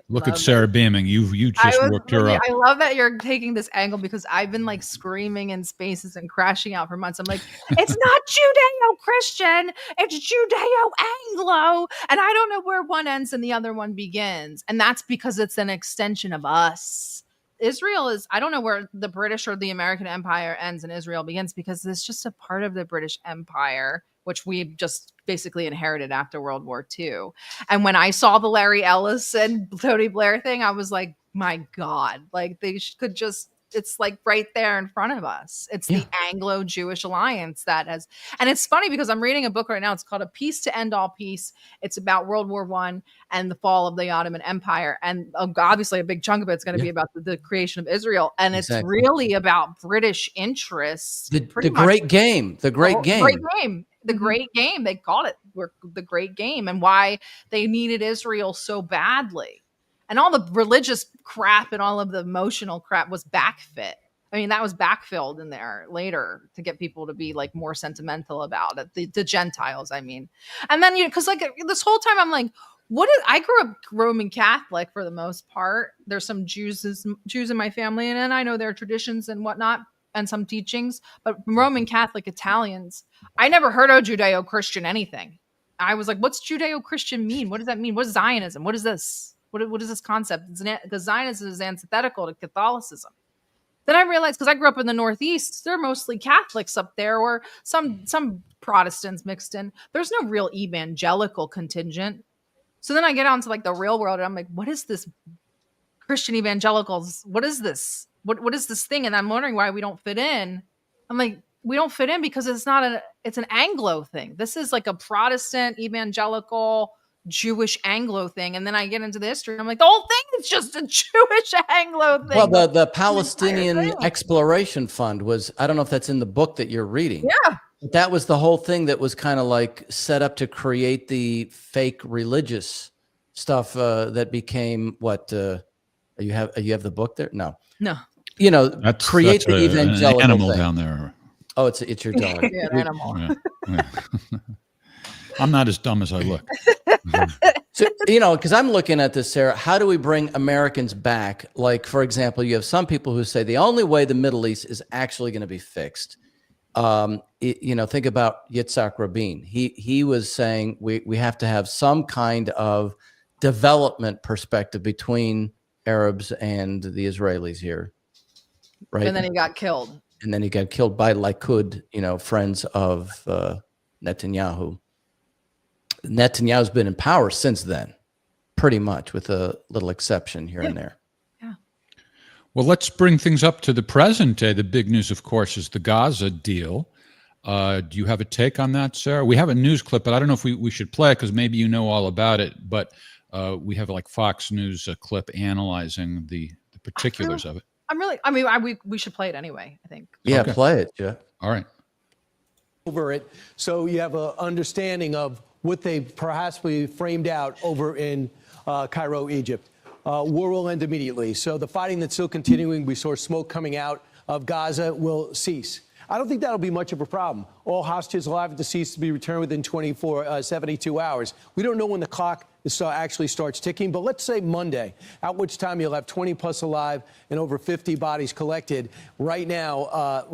Look at Sarah beaming. You just worked her up. I love that you're taking this angle because I've been like screaming in spaces and crashing out for months. I'm like, it's not Judeo-Christian, it's Judeo-Anglo. And I don't know where one ends and the other one begins. And that's because it's an extension of us. Israel is, I don't know where the British or the American Empire ends and Israel begins because it's just a part of the British Empire, which we just basically inherited after World War II. And when I saw the Larry Ellis and Tony Blair thing, I was like, my God, like they could just it's like right there in front of us. It's the Anglo-Jewish alliance that has, and it's funny because I'm reading a book right now. It's called A Peace to End All Peace. It's about World War I and the fall of the Ottoman Empire. And obviously a big chunk of it's going to be about the creation of Israel. And it's really about British interests. The great game. The great game. Great game. The great game. They called it the great game, and why they needed Israel so badly. And all the religious crap and all of the emotional crap was backfit. I mean, that was backfilled in there later to get people to be like more sentimental about it. The Gentiles, I mean. And then, because like this whole time I'm like, I grew up Roman Catholic for the most part. There's some Jews in my family, and I know their traditions and whatnot and some teachings, but Roman Catholic Italians, I never heard of Judeo-Christian anything. I was like, what's Judeo-Christian mean? What does that mean? What is Zionism? What is this? What is this concept? Because Zionism is antithetical to Catholicism. Then I realized, because I grew up in the Northeast, they're mostly Catholics up there, or some Protestants mixed in. There's no real evangelical contingent. So then I get on to like the real world, and I'm like, what is this Christian evangelicals? What is this? What is this thing? And I'm wondering why we don't fit in. I'm like, we don't fit in because it's an Anglo thing. This is like a Protestant evangelical Jewish Anglo thing. And then I get into the history and I'm like, the whole thing is just a Jewish Anglo thing. Well, the Palestinian Exploration Fund was, I don't know if that's in the book that you're reading. Yeah. But that was the whole thing that was kind of like set up to create the fake religious stuff that became what you have the book there? No. You know, create the evangelical an animal thing. down there. Oh, it's your dog. Yeah, an animal. Yeah. I'm not as dumb as I look. So, because I'm looking at this, Sarah, how do we bring Americans back? Like, for example, you have some people who say the only way the Middle East is actually going to be fixed. Think about Yitzhak Rabin. He was saying we have to have some kind of development perspective between Arabs and the Israelis here. Right. And then he got killed. And then he got killed by Likud, friends of Netanyahu. Netanyahu's been in power since then, pretty much, with a little exception here and there. Yeah. Well, let's bring things up to the present day. The big news, of course, is the Gaza deal. Do you have a take on that, Sarah? We have a news clip, but I don't know if we should play it because maybe you know all about it. But we have like Fox News clip analyzing the particulars of it. We should play it anyway, I think. Yeah, okay. Play it, yeah. All right. Over it, so you have an understanding of what they perhaps framed out over in Cairo, Egypt. War will end immediately. So the fighting that's still continuing, we saw smoke coming out of Gaza, will cease. I don't think that'll be much of a problem. All hostages alive at the cease to be returned within 72 hours. We don't know when the clock actually starts ticking, but let's say Monday, at which time you'll have 20 plus alive and over 50 bodies collected. Right now,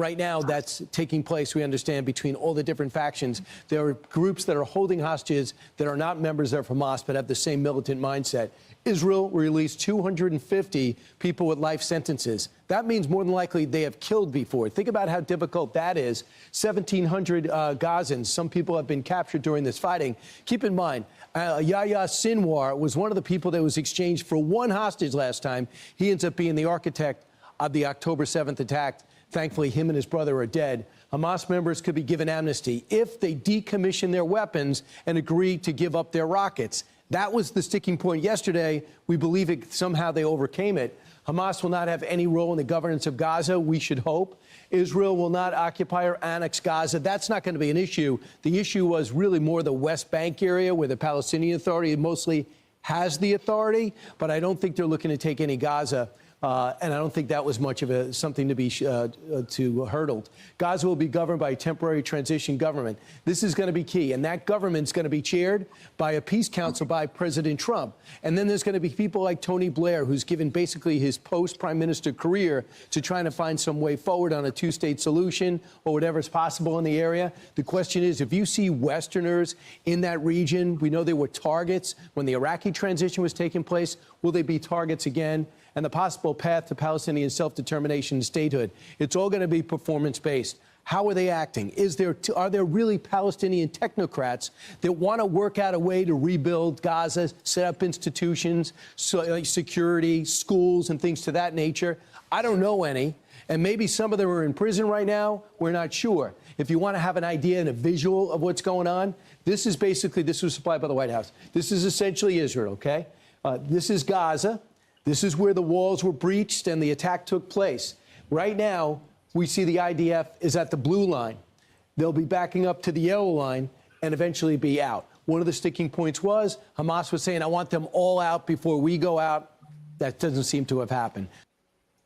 that's taking place, we understand, between all the different factions. There are groups that are holding hostages that are not members of Hamas but have the same militant mindset. Israel released 250 people with life sentences. That means more than likely they have killed before. Think about how difficult that is. 1,700 Gazans. Some people have been captured during this fighting. Keep in mind, Yahya Sinwar was one of the people that was exchanged for one hostage last time. He ends up being the architect of the October 7th attack. Thankfully, him and his brother are dead. Hamas members could be given amnesty if they decommission their weapons and agree to give up their rockets. That was the sticking point yesterday. We believe somehow they overcame it. Hamas will not have any role in the governance of Gaza, we should hope. Israel will not occupy or annex Gaza. That's not going to be an issue. The issue was really more the West Bank area where the Palestinian Authority mostly has the authority, but I don't think they're looking to take any Gaza. And I don't think that was much of something to be hurdled. Gaza will be governed by a temporary transition government. This is going to be key, and that government's going to be chaired by a peace council by President Trump. And then there's going to be people like Tony Blair, who's given basically his post-prime minister career to trying to find some way forward on a two-state solution or whatever's possible in the area. The question is, if you see Westerners in that region, we know they were targets when the Iraqi transition was taking place, will they be targets again? And the possible path to Palestinian self-determination and statehood. It's all going to be performance-based. How are they acting? Are there really Palestinian technocrats that want to work out a way to rebuild Gaza, set up institutions, security, schools, and things to that nature? I don't know any. And maybe some of them are in prison right now. We're not sure. If you want to have an idea and a visual of what's going on, this was supplied by the White House. This is essentially Israel, okay? This is Gaza. This is where the walls were breached and the attack took place. Right now, we see the IDF is at the blue line. They'll be backing up to the yellow line and eventually be out. One of the sticking points was Hamas was saying, I want them all out before we go out. That doesn't seem to have happened.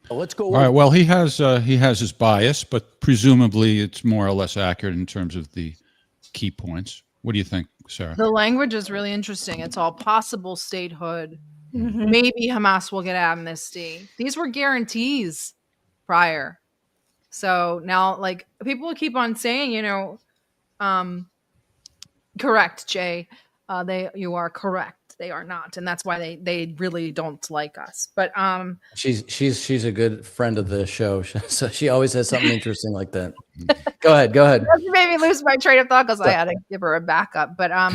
Let's go. All right. Well, he has his bias, but presumably it's more or less accurate in terms of the key points. What do you think, Sarah? The language is really interesting. It's all possible statehood. Maybe Hamas will get amnesty. These were guarantees prior. So now, like, people keep on saying, correct, Jay. You are correct. They are not, and that's why they really don't like us. But she's a good friend of the show, so she always has something interesting like that. Go ahead. That made me lose my train of thought because I had to give her a backup. But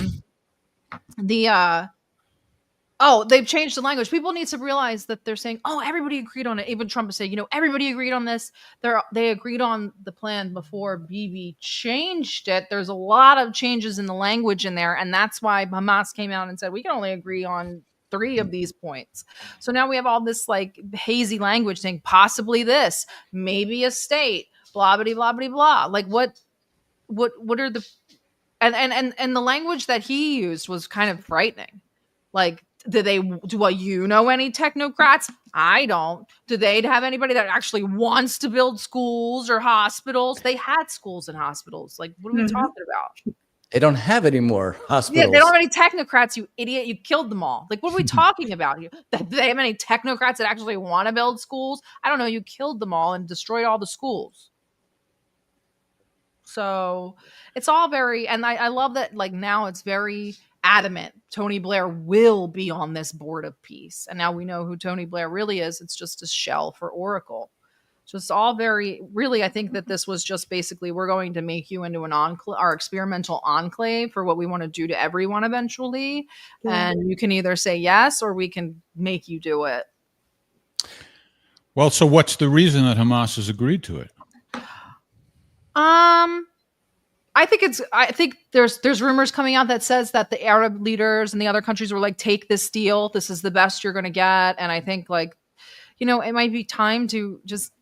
they've changed the language. People need to realize that they're saying, "Oh, everybody agreed on it." Even Trump is saying, everybody agreed on this. They agreed on the plan before Bibi changed it. There's a lot of changes in the language in there, and that's why Hamas came out and said we can only agree on 3 of these points. So now we have all this like hazy language saying possibly this, maybe a state, blah blah blah blah blah. Like what are the and the language that he used was kind of frightening. Like, do you know any technocrats? I don't. Do they have anybody that actually wants to build schools or hospitals? They had schools and hospitals. Like, what are we talking about? They don't have any more hospitals. Yeah, they don't have any technocrats, you idiot. You killed them all. Like, what are we talking about? Do they have any technocrats that actually want to build schools? I don't know. You killed them all and destroyed all the schools. So it's all very, and I love that, like, now it's very adamant Tony Blair will be on this board of peace. And now we know who Tony Blair really is. It's just a shell for Oracle. So it's all very, really, I think that this was just basically, we're going to make you into our experimental enclave for what we want to do to everyone eventually. Yeah. And you can either say yes, or we can make you do it. Well, so what's the reason that Hamas has agreed to it? I think there's rumors coming out that says that the Arab leaders and the other countries were like, take this deal. This is the best you're going to get. And I think, like, it might be time to just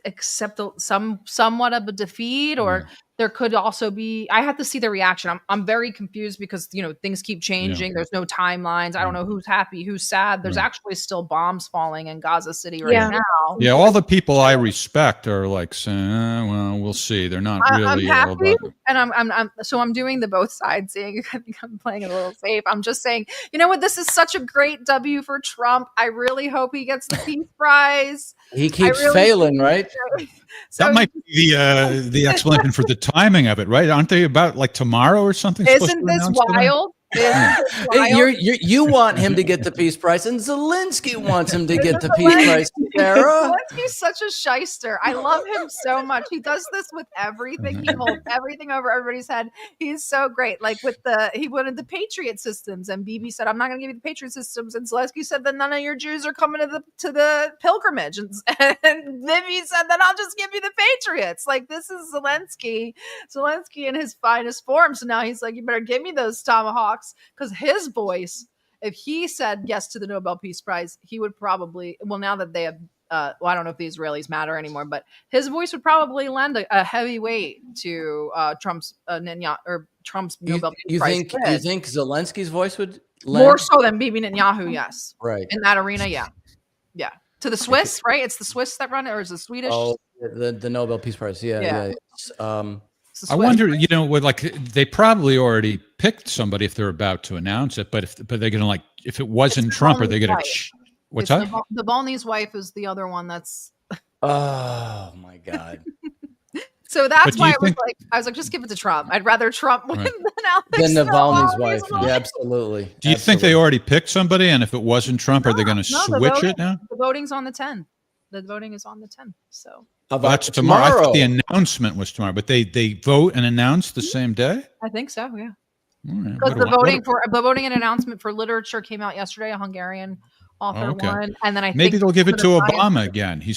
accept somewhat of a defeat, or there could also be, I have to see the reaction. I'm very confused because, things keep changing. Yeah. There's no timelines. I don't know who's happy, who's sad. There's actually still bombs falling in Gaza City right now. Yeah, all the people I respect are like saying, well, we'll see. They're not really. I'm happy, and I'm doing the both sides thing. I think I'm playing it a little safe. I'm just saying, you know what? This is such a great W for Trump. I really hope he gets the Peace Prize. He keeps failing, right? So that might be the explanation for the timing of it, right? Aren't they about like tomorrow or something? Isn't this wild? You want him to get the Peace Prize, and Zelensky wants him to get the Peace Prize, Sarah. Zelensky's such a shyster. I love him so much. He does this with everything. He holds everything over everybody's head. He's so great. Like he wanted the Patriot systems, and Bibi said, "I'm not going to give you the Patriot systems." And Zelensky said that none of your Jews are coming to the pilgrimage, and Bibi said that I'll just give you the Patriots. Like, this is Zelensky in his finest form. So now he's like, you better give me those tomahawks. Because his voice, if he said yes to the Nobel Peace Prize, he would probably, now that they have, I don't know if the Israelis matter anymore, but his voice would probably lend a heavy weight to Trump's Nobel Peace Prize. You think Zelensky's voice would lend? More so than Bibi Netanyahu, yes. Right. In that arena, yeah. Yeah. To the Swiss, right? It's the Swiss that run it, or is it Swedish? Oh, the Nobel Peace Prize, yeah. I wonder, they probably already picked somebody if they're about to announce it, but they're going to, if it wasn't Trump, are they going to, what's that? The Navalny's wife is the other one that's. Oh my God. So that's why I was like, just give it to Trump. I'd rather Trump win than Navalny's wife. Yeah, absolutely. Do you think they already picked somebody? And if it wasn't Trump, are they going to switch it now? The voting's on the 10th. The voting is on the 10th. So That's tomorrow. I thought the announcement was tomorrow, but they vote and announce the same day? I think so, yeah. Right. Because the voting and announcement for literature came out yesterday. A Hungarian author won, and then I maybe think they'll give it to some of the Obama again. He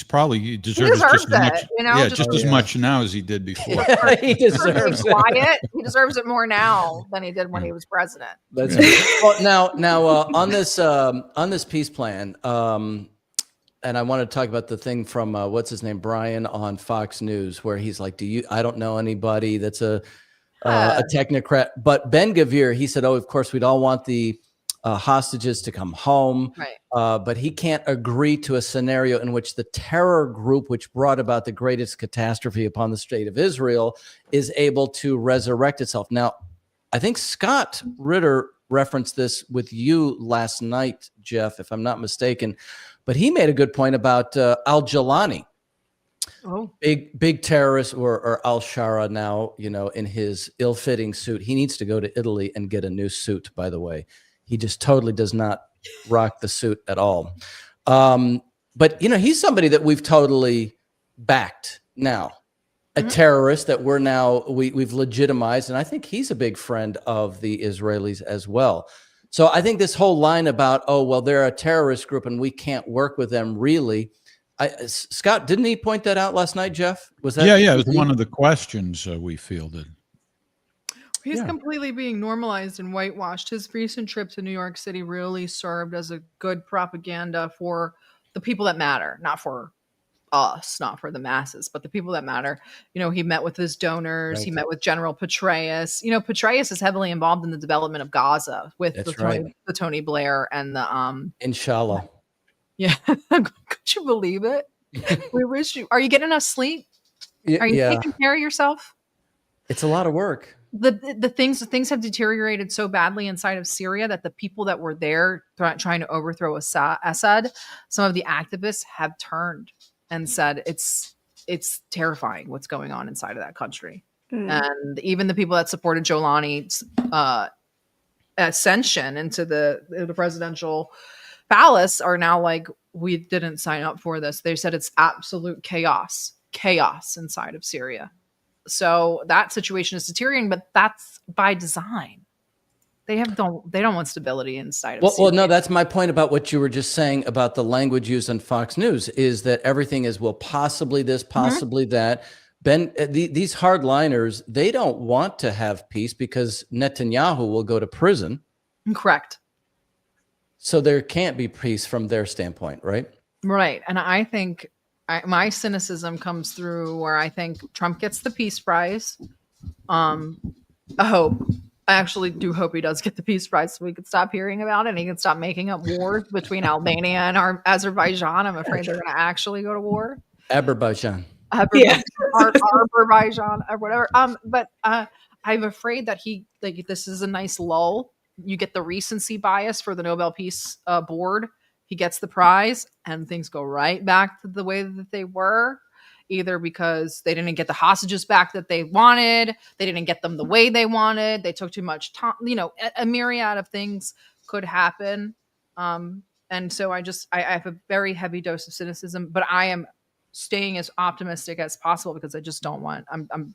deserves just as much. Just as much now as he did before. He deserves it. Quiet. He deserves it more now than he did when he was president. That's well, now on this peace plan, and I want to talk about the thing from what's his name, Brian on Fox News, where he's like, I don't know anybody that's a technocrat. But Ben Gvir, he said, oh, of course, we'd all want the hostages to come home. Right. But he can't agree to a scenario in which the terror group, which brought about the greatest catastrophe upon the state of Israel, is able to resurrect itself. Now, I think Scott Ritter referenced this with you last night, Jeff, if I'm not mistaken. But he made a good point about al-Jawlani. Oh, big terrorist, or al-Shara now, in his ill-fitting suit. He needs to go to Italy and get a new suit, by the way. He just totally does not rock the suit at all. But, he's somebody that we've totally backed now. A terrorist that we've legitimized. And I think he's a big friend of the Israelis as well. So I think this whole line about, oh, well, they're a terrorist group and we can't work with them really. Scott, didn't he point that out last night, Jeff? Was that? Yeah. It was one of the questions we fielded. He's completely being normalized and whitewashed. His recent trip to New York City really served as a good propaganda for the people that matter, not for us, not for the masses, but the people that matter. He met with his donors. Right. He met with General Petraeus. Petraeus is heavily involved in the development of Gaza with the Tony Blair and the Inshallah. Yeah. Could you believe it? We wish you. Are you getting enough sleep? Are you taking care of yourself? It's a lot of work. The things have deteriorated so badly inside of Syria that the people that were there trying to overthrow Assad, some of the activists have turned and said it's terrifying what's going on inside of that country. And even the people that supported Jawlani's ascension into the presidential palace are now like, we didn't sign up for this. They said it's absolute chaos inside of Syria. So that situation is deteriorating, but that's by design. They don't want stability inside of Syria. Well, no, that's my point about what you were just saying about the language used on Fox News, is that everything is, well, possibly this, possibly that. These hardliners, they don't want to have peace because Netanyahu will go to prison. Correct. So there can't be peace from their standpoint, right? Right. And I think my cynicism comes through where I think Trump gets the Peace Prize. I actually do hope he does get the Peace Prize so we could stop hearing about it and he can stop making up wars between Albania and Azerbaijan. I'm afraid they're going to actually go to war. Azerbaijan or whatever. But I'm afraid that this is a nice lull. You get the recency bias for the Nobel Peace Board. He gets the prize and things go right back to the way that they were, either because they didn't get the hostages back that they wanted. They didn't get them the way they wanted. They took too much time. A myriad of things could happen. And so I have a very heavy dose of cynicism, but I am staying as optimistic as possible because I just don't want, I'm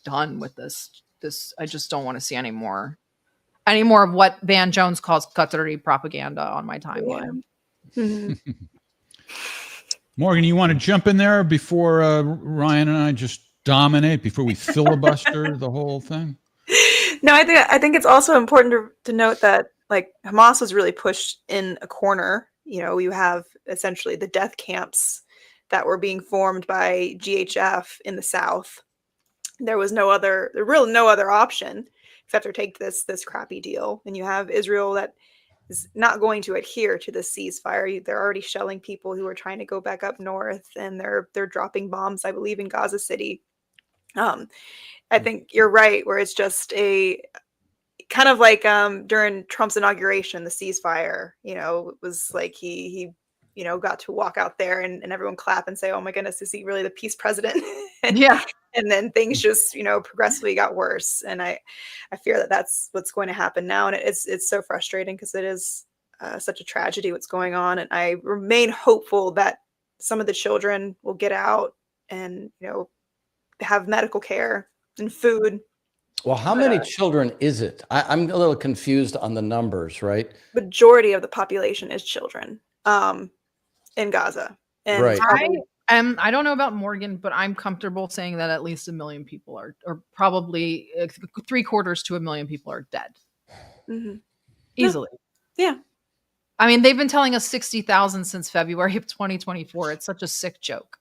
done with this. I just don't want to see any more of what Van Jones calls Qatari propaganda on my timeline. Mm-hmm. Morgan, you want to jump in there before Ryan and I just dominate, before we filibuster the whole thing? No, I think it's also important to note that Hamas was really pushed in a corner. You have essentially the death camps that were being formed by GHF in the south. There was no other option except to take this crappy deal. And you have Israel that is not going to adhere to the ceasefire. They're already shelling people who are trying to go back up north, and they're dropping bombs, I believe, in Gaza City. I think you're right, where it's just a kind of like during Trump's inauguration, the ceasefire, it was like he got to walk out there and everyone clap and say, oh my goodness, is he really the peace president? Yeah. And then things just, progressively got worse. And I fear that that's what's going to happen now. And it's so frustrating because it is such a tragedy what's going on. And I remain hopeful that some of the children will get out and have medical care and food. Well, how many children is it? I'm a little confused on the numbers, right? Majority of the population is children in Gaza. And Right. I don't know about Morgan, but I'm comfortable saying that at least 1 million people are, or probably 3/4 to 1 million people are dead. Easily. Yeah. I mean, they've been telling us 60,000 since February of 2024. It's such a sick joke.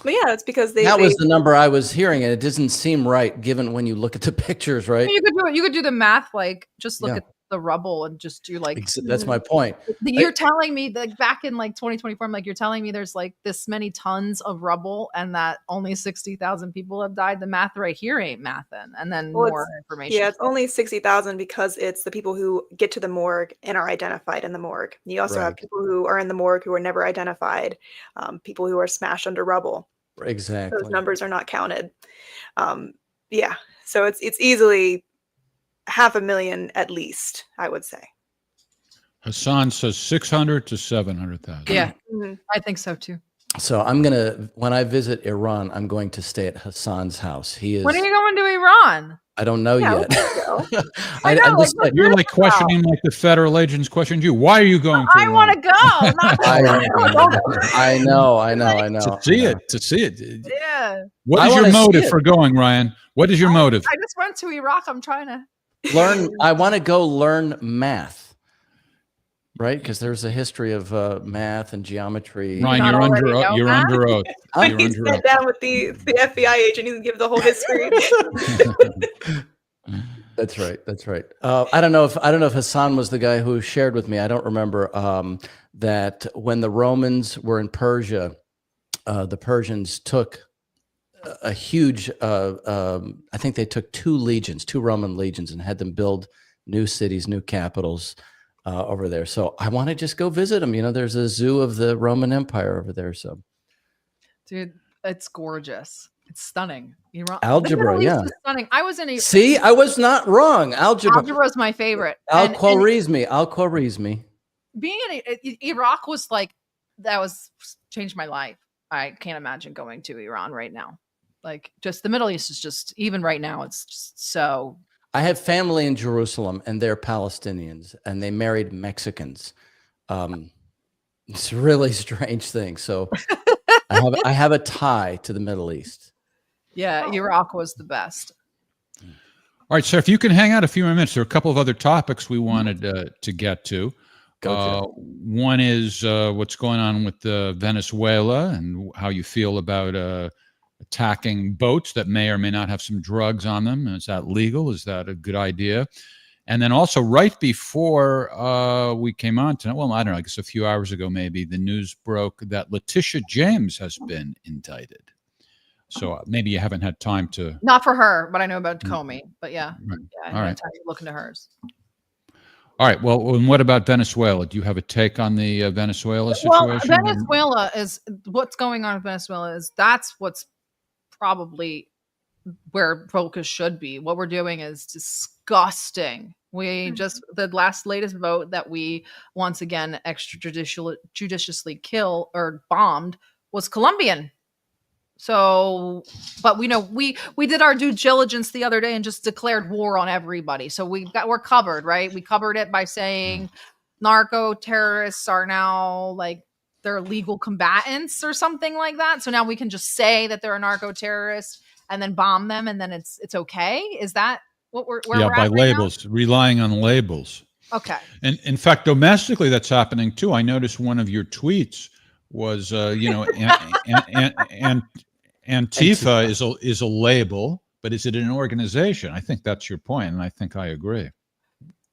But yeah, it's because That was the number I was hearing, and it doesn't seem right given when you look at the pictures, right? You could do the math, like just look Yeah. at the rubble and just do like. That's my point. You're telling me that back in like 2024, I'm like, you're telling me there's like this many tons of rubble and that only 60,000 people have died. The math right here ain't mathin'. And then more information. Yeah, it's only 60,000 because it's the people who get to the morgue and are identified in the morgue. You also have people who are in the morgue who are never identified, people who are smashed under rubble. Exactly. Those numbers are not counted. Yeah, so it's easily 500,000 at least, I would say. Hassan says 600 to 700,000. Yeah, I think so too. So when I visit Iran, I'm going to stay at Hassan's house. He is. When are you going to Iran? I don't know yet. I'm just like, You're like questioning like the federal agents questioned you. Why are you going to I want to go. I know. To see it. Yeah. What is your motive for going, Ryan? What is your motive? I just went to Iraq. I'm trying to I want to go learn math, right? Because there's a history of math and geometry. Ryan, you're under oath. You're under oath. He's sat down with the FBI agent. He can give the whole history. That's right. I don't know if Hassan was the guy who shared with me. I don't remember that when the Romans were in Persia, the Persians took a huge. I think they took two Roman legions, and had them build new cities, new capitals over there. So I want to just go visit them. There's a zoo of the Roman Empire over there. So, dude, it's gorgeous. It's stunning. Iran. Algebra, yeah. Stunning. I was in See, I was not wrong. Algebra is my favorite. Al-Khwarizmi. Being in Iraq was like, changed my life. I can't imagine going to Iran right now. Like, just the Middle East is just, even right now, it's just so. I have family in Jerusalem, and they're Palestinians, and they married Mexicans. It's a really strange thing. So I have a tie to the Middle East. Yeah, Iraq was the best. All right, sir, if you can hang out a few more minutes, there are a couple of other topics we wanted to get to. One is what's going on with Venezuela and how you feel about attacking boats that may or may not have some drugs on them. Is that legal? Is that a good idea? And then also right before we came on tonight, well, I don't know, I guess a few hours ago maybe, the news broke that Letitia James has been indicted. So maybe you haven't had time to. Not for her, but I know about Comey. But yeah, Right. I All right. time to look into hers. All right. Well, and what about Venezuela? Do you have a take on the Venezuela situation? Well, Venezuela is what's going on in Venezuela is that's what's probably where focus should be. What we're doing is disgusting. We just the latest vote that we once again extrajudiciously kill or bombed was Colombian. So, but we know we did our due diligence the other day and just declared war on everybody. So we're covered, right? We covered it by saying narco terrorists are now like they're legal combatants or something like that. So now we can just say that they're a narco terrorist and then bomb them, and then it's okay. Is that what we're yeah, by labels, relying on labels. Okay. And in fact, domestically, that's happening too. I noticed one of your tweets was, Antifa is a label, but is it an organization? I think that's your point, and I think I agree.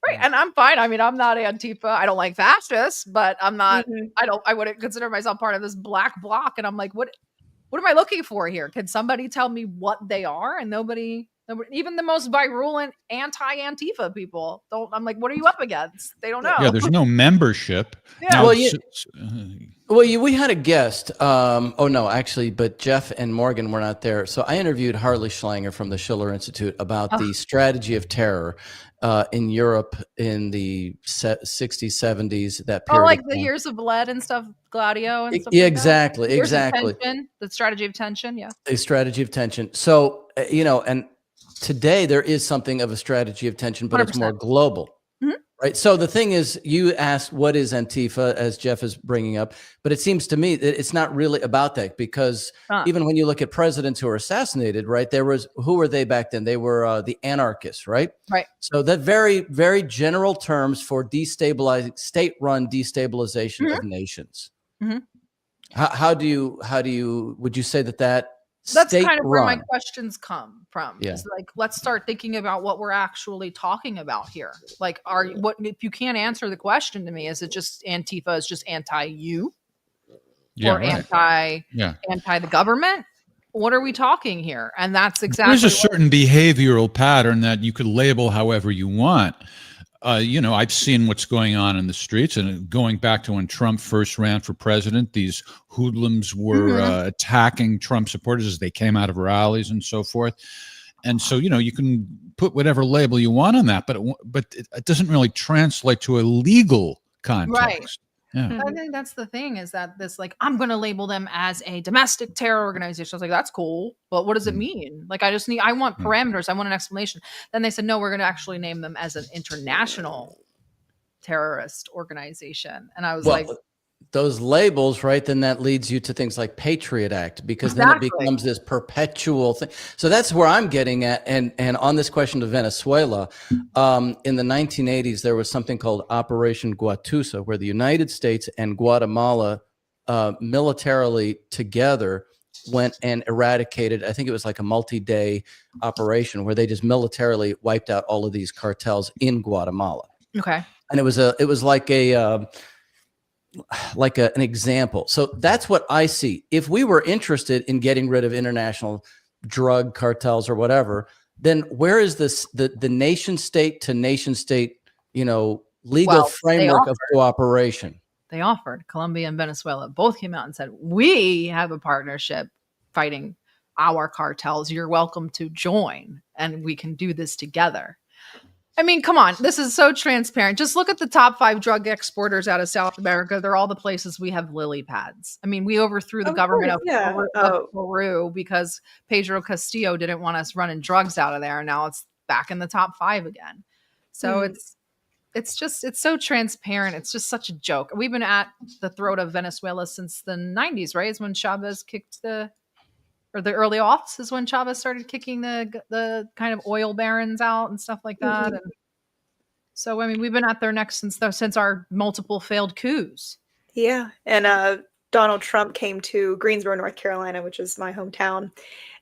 Right, and I'm fine. I mean, I'm not Antifa. I don't like fascists, but I'm not. I wouldn't consider myself part of this black bloc. And I'm like, what am I looking for here? Can somebody tell me what they are? And nobody, even the most virulent anti-Antifa people don't. I'm like, what are you up against? They don't know. Yeah, there's no membership. Yeah. Now, Well, we had a guest. Oh no, actually, but Jeff and Morgan were not there. So I interviewed Harley Schlanger from the Schiller Institute about the strategy of terror in Europe in the 60s, 70s. That period. Oh, like the years of lead and stuff, Gladio and stuff. Yeah, like exactly, that. exactly. Tension, the strategy of tension. Yeah. A strategy of tension. So and today there is something of a strategy of tension, but 100%. It's more global. Right. So the thing is, you asked what is Antifa, as Jeff is bringing up, but it seems to me that it's not really about that, because even when you look at presidents who were assassinated, right, who were they back then? They were the anarchists, right? Right. So that very, very general terms for destabilizing, state-run destabilization of nations. Mm-hmm. How do you would you say that that's kind of where my state-run questions come from. Yeah. Is like, let's start thinking about what we're actually talking about here. Like, what if you can't answer the question to me? Is it just Antifa is just anti-you, or anti the government? What are we talking here? And that's exactly. There's a certain behavioral pattern that you could label however you want. I've seen what's going on in the streets, and going back to when Trump first ran for president, these hoodlums were attacking Trump supporters as they came out of rallies and so forth. And so, you can put whatever label you want on that, but it doesn't really translate to a legal context. Right. Yeah. I think that's the thing, is that this, I'm going to label them as a domestic terror organization. I was like, that's cool, but what does it mean? Like, I want parameters. I want an explanation. Then they said, no, we're going to actually name them as an international terrorist organization. And I was like, those labels, right? Then that leads you to things like Patriot Act, because then it becomes this perpetual thing. So that's where I'm getting at. And on this question of Venezuela, in the 1980s, there was something called Operation Guatusa, where the United States and Guatemala militarily together went and eradicated, I think it was like a multi-day operation where they just militarily wiped out all of these cartels in Guatemala. okay. And it was like an example. So that's what I see. If we were interested in getting rid of international drug cartels or whatever, then where is the nation state to nation state, legal framework of cooperation? They offered. Colombia and Venezuela both came out and said, we have a partnership fighting our cartels. You're welcome to join, and we can do this together. I mean, come on. This is so transparent. Just look at the top 5 drug exporters out of South America. They're all the places we have lily pads. I mean, we overthrew the government of Peru because Pedro Castillo didn't want us running drugs out of there. And now it's back in the top 5 again. So it's so transparent. It's just such a joke. We've been at the throat of Venezuela since the 90s, right? It's when Chavez kicked the early aughts is when Chavez started kicking the kind of oil barons out and stuff like that. And so, I mean, we've been at their neck since our multiple failed coups. Yeah. And Donald Trump came to Greensboro, North Carolina, which is my hometown.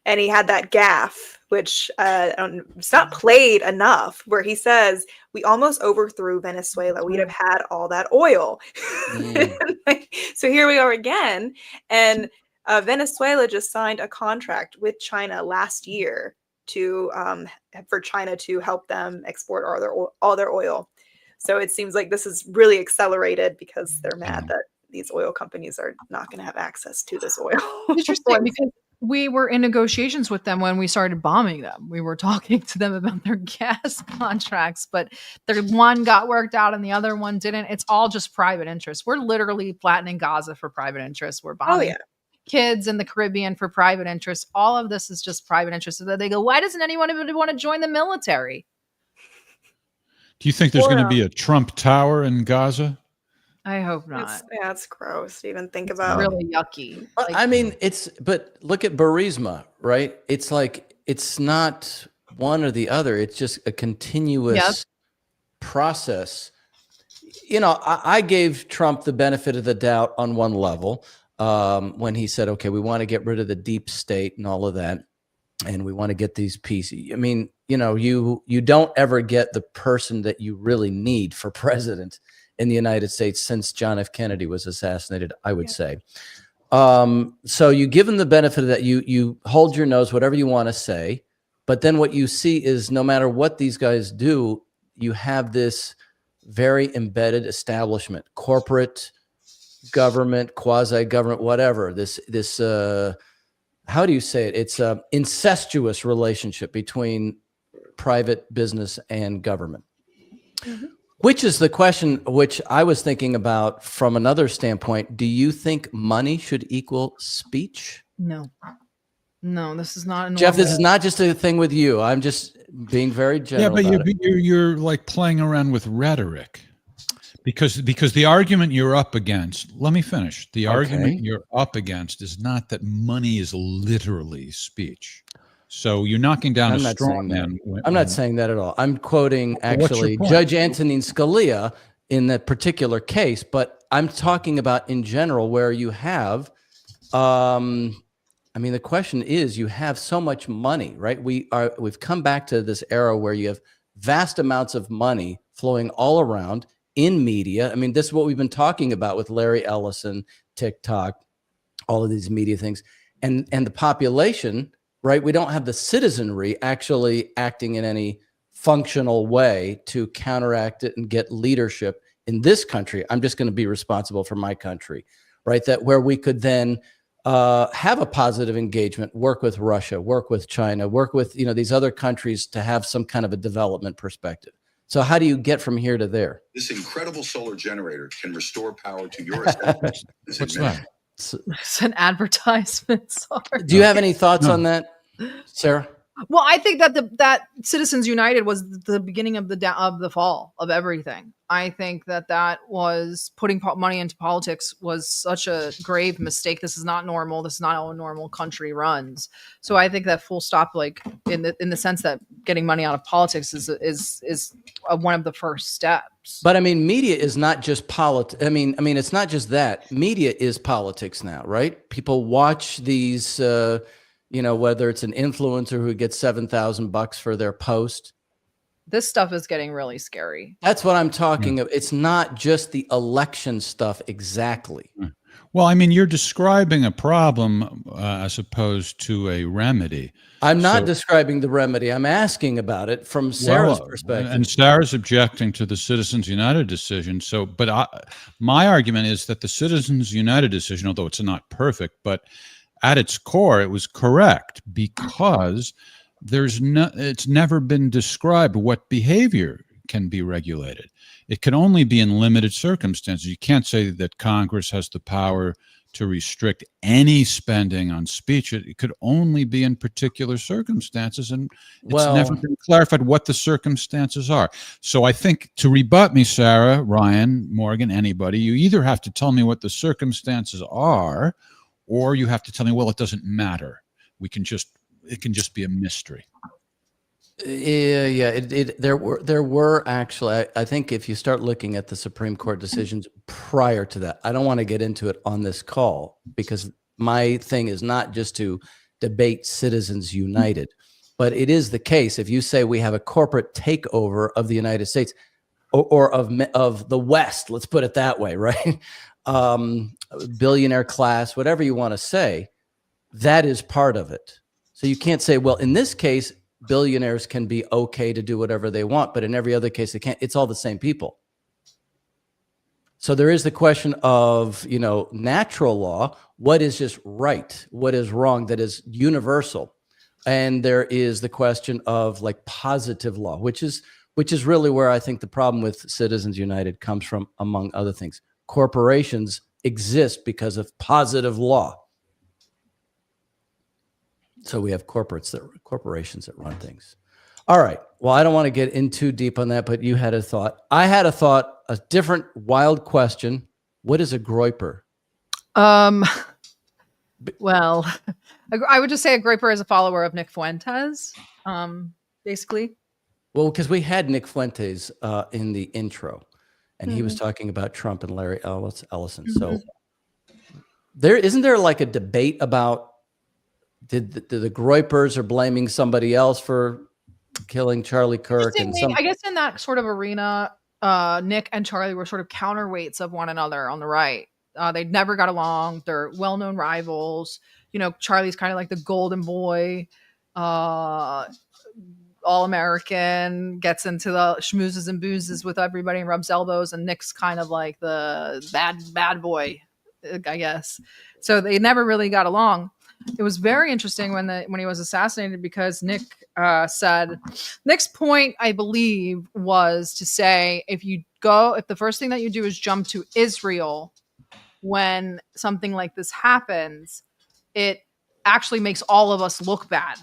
And he had that gaffe, which it's not played enough, where he says, we almost overthrew Venezuela. We'd have had all that oil. So here we are again. And Venezuela just signed a contract with China last year for China to help them export all their oil. So it seems like this is really accelerated because they're mad that these oil companies are not going to have access to this oil. Interesting, because we were in negotiations with them when we started bombing them. We were talking to them about their gas contracts, but the one got worked out and the other one didn't. It's all just private interest. We're literally flattening Gaza for private interest. We're bombing kids in the Caribbean for private interest. All of this is just private interest. So that they go, why doesn't anyone want to join the military? Do you think there's going to be a Trump Tower in Gaza? I hope not. It's gross to even think about. It's really yucky. I mean, but look at Burisma, right? It's like, it's not one or the other. It's just a continuous process. I gave Trump the benefit of the doubt on one level. When he said, okay, we want to get rid of the deep state and all of that, and we want to get these pieces. I mean, you don't ever get the person that you really need for president in the United States since John F. Kennedy was assassinated, I would say. So you give them the benefit of that. You hold your nose, whatever you want to say, but then what you see is no matter what these guys do, you have this very embedded establishment, corporate government, quasi-government, whatever. This how do you say it? It's a incestuous relationship between private business and government. Which is the question which I was thinking about from another standpoint. Do you think money should equal speech? No, this is not. Jeff, this is not just a thing with you. I'm just being very general. Yeah, about but you're like playing around with rhetoric. Because the argument you're up against, let me finish. The argument you're up against is not that money is literally speech. So you're knocking down a straw man. I'm not saying that at all. I'm quoting actually Judge Antonin Scalia in that particular case, but I'm talking about in general where you have, I mean, the question is, you have so much money, right? We've come back to this era where you have vast amounts of money flowing all around in media. I mean, this is what we've been talking about with Larry Ellison, TikTok, all of these media things, and the population, right? We don't have the citizenry actually acting in any functional way to counteract it and get leadership in this country. I'm just going to be responsible for my country, right? That where we could then have a positive engagement, work with Russia, work with China, work with, these other countries to have some kind of a development perspective. So how do you get from here to there? This incredible solar generator can restore power to your establishment. What's that? It's an advertisement. Sorry. Do you have any thoughts on that, Sarah? Well, I think that that Citizens United was the beginning of the fall of everything. I think that was putting money into politics was such a grave mistake. This is not normal. This is not how a normal country runs. So I think that full stop, like in the sense that getting money out of politics is one of the first steps. But I mean, media is not just politics. I mean, it's not just that. Media is politics now, right? People watch these. Whether it's an influencer who gets $7,000 for their post. This stuff is getting really scary. That's what I'm talking about. It's not just the election stuff exactly. Well, I mean, you're describing a problem as opposed to a remedy. I'm not describing the remedy. I'm asking about it from Sarah's perspective. And Sarah's objecting to the Citizens United decision. So, my argument is that the Citizens United decision, although it's not perfect, but at its core, it was correct because it's never been described what behavior can be regulated. It can only be in limited circumstances. You can't say that Congress has the power to restrict any spending on speech. It could only be in particular circumstances, and it's never been clarified what the circumstances are. So I think to rebut me, Sarah, Ryan, Morgan, anybody, you either have to tell me what the circumstances are, or you have to tell me, well, it doesn't matter. It can just be a mystery. Yeah. There were actually, I think if you start looking at the Supreme Court decisions prior to that, I don't want to get into it on this call because my thing is not just to debate Citizens United, but it is the case. If you say we have a corporate takeover of the United States or of the West, let's put it that way, right? Billionaire class, whatever you want to say, that is part of it. So you can't say, well, in this case, billionaires can be okay to do whatever they want, but in every other case, they can't. It's all the same people. So there is the question of, natural law. What is just right? What is wrong? That is universal. And there is the question of like positive law, which is really where I think the problem with Citizens United comes from, among other things. Corporations exist because of positive law. So we have corporations that run things. All right. Well, I don't want to get in too deep on that, but you had a thought. I had a thought, a different wild question. What is a groyper? Well, I would just say a groyper is a follower of Nick Fuentes, basically. Well, because we had Nick Fuentes in the intro, and he was talking about Trump and Larry Ellison. So isn't there like a debate about did the groypers are blaming somebody else for killing Charlie Kirk? I guess in that sort of arena, Nick and Charlie were sort of counterweights of one another on the right. They never got along. They're well-known rivals. Charlie's kind of like the golden boy, all-American, gets into the schmoozes and boozes with everybody and rubs elbows. And Nick's kind of like the bad boy I guess. So they never really got along. It was very interesting when he was assassinated because Nick's point, I believe, was to say if the first thing that you do is jump to Israel when something like this happens, it actually makes all of us look bad.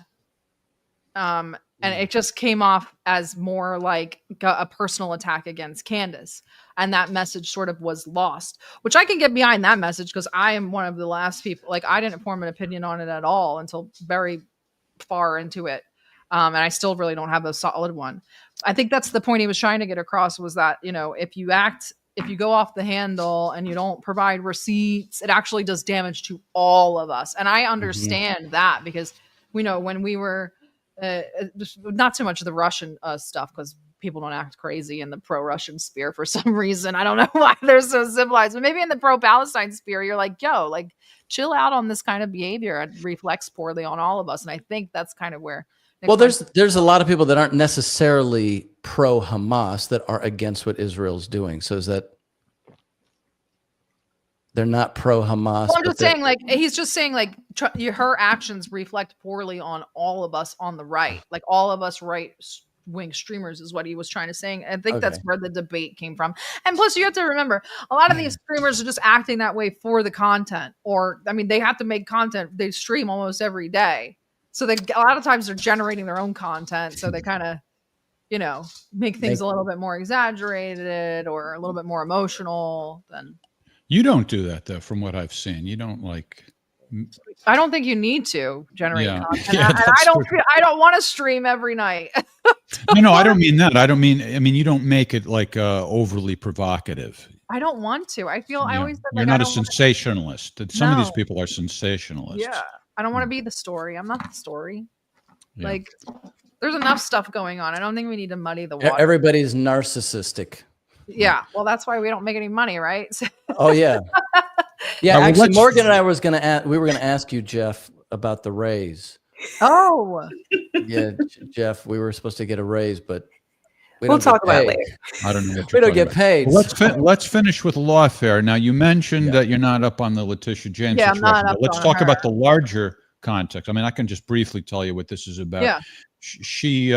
And it just came off as more like a personal attack against Candace. And that message sort of was lost, which I can get behind that message because I am one of the last people, like I didn't form an opinion on it at all until very far into it. And I still really don't have a solid one. I think that's the point he was trying to get across was that, if you go off the handle and you don't provide receipts, it actually does damage to all of us. And I understand that because we know when we were, not so much the Russian stuff because people don't act crazy in the pro-Russian sphere for some reason. I don't know why they're so civilized, but maybe in the pro-Palestine sphere, you're like, yo, like chill out on this kind of behavior. It reflects poorly on all of us. And I think that's kind of where. Well, there's a lot of people that aren't necessarily pro-Hamas that are against what Israel's doing. So is that they're not pro-Hamas? Well, I'm just saying, like, he's just saying, like, her actions reflect poorly on all of us on the right. Like, all of us right-wing streamers is what he was trying to say. I think that's where the debate came from. And plus, you have to remember, a lot of these streamers are just acting that way for the content. Or, I mean, they have to make content. They stream almost every day. So a lot of times they're generating their own content. So they kind of, make things a little bit more exaggerated or a little bit more emotional than... You don't do that, though, from what I've seen. You don't like. I don't think you need to generate content. Yeah, and I don't want to stream every night. No, I don't mean that. I mean you don't make it like overly provocative. I don't want to. I always said, you're not a sensationalist. Some of these people are sensationalists. Yeah, I don't want to be the story. I'm not the story. Yeah. Like, there's enough stuff going on. I don't think we need to muddy the water. Everybody's narcissistic. Yeah, well, that's why we don't make any money, right? Oh yeah, yeah. Actually, Morgan and I we were going to ask you, Jeff, about the raise. Oh, yeah, Jeff, we were supposed to get a raise, but we'll talk about it later. I don't know. We don't get paid. Well, let's finish with lawfare. Now, you mentioned that you're not up on the Letitia James situation. But let's talk about the larger context. I mean, I can just briefly tell you what this is about. Yeah. She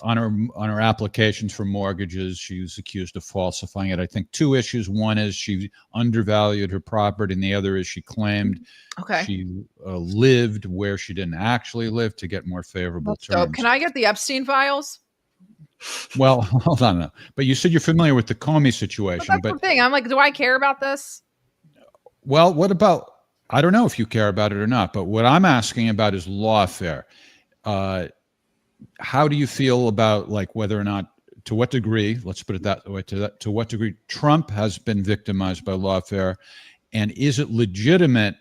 on her applications for mortgages, she was accused of falsifying it. I think two issues. One is she undervalued her property, and the other is she claimed she lived where she didn't actually live to get more favorable terms. Can I get the Epstein files? Well, hold on. But you said you're familiar with the Comey situation. That's the thing. I'm like, do I care about this? Well, what about? I don't know if you care about it or not. But what I'm asking about is lawfare. How do you feel about whether or not, to what degree, let's put it that way, to what degree Trump has been victimized by lawfare, and is it legitimate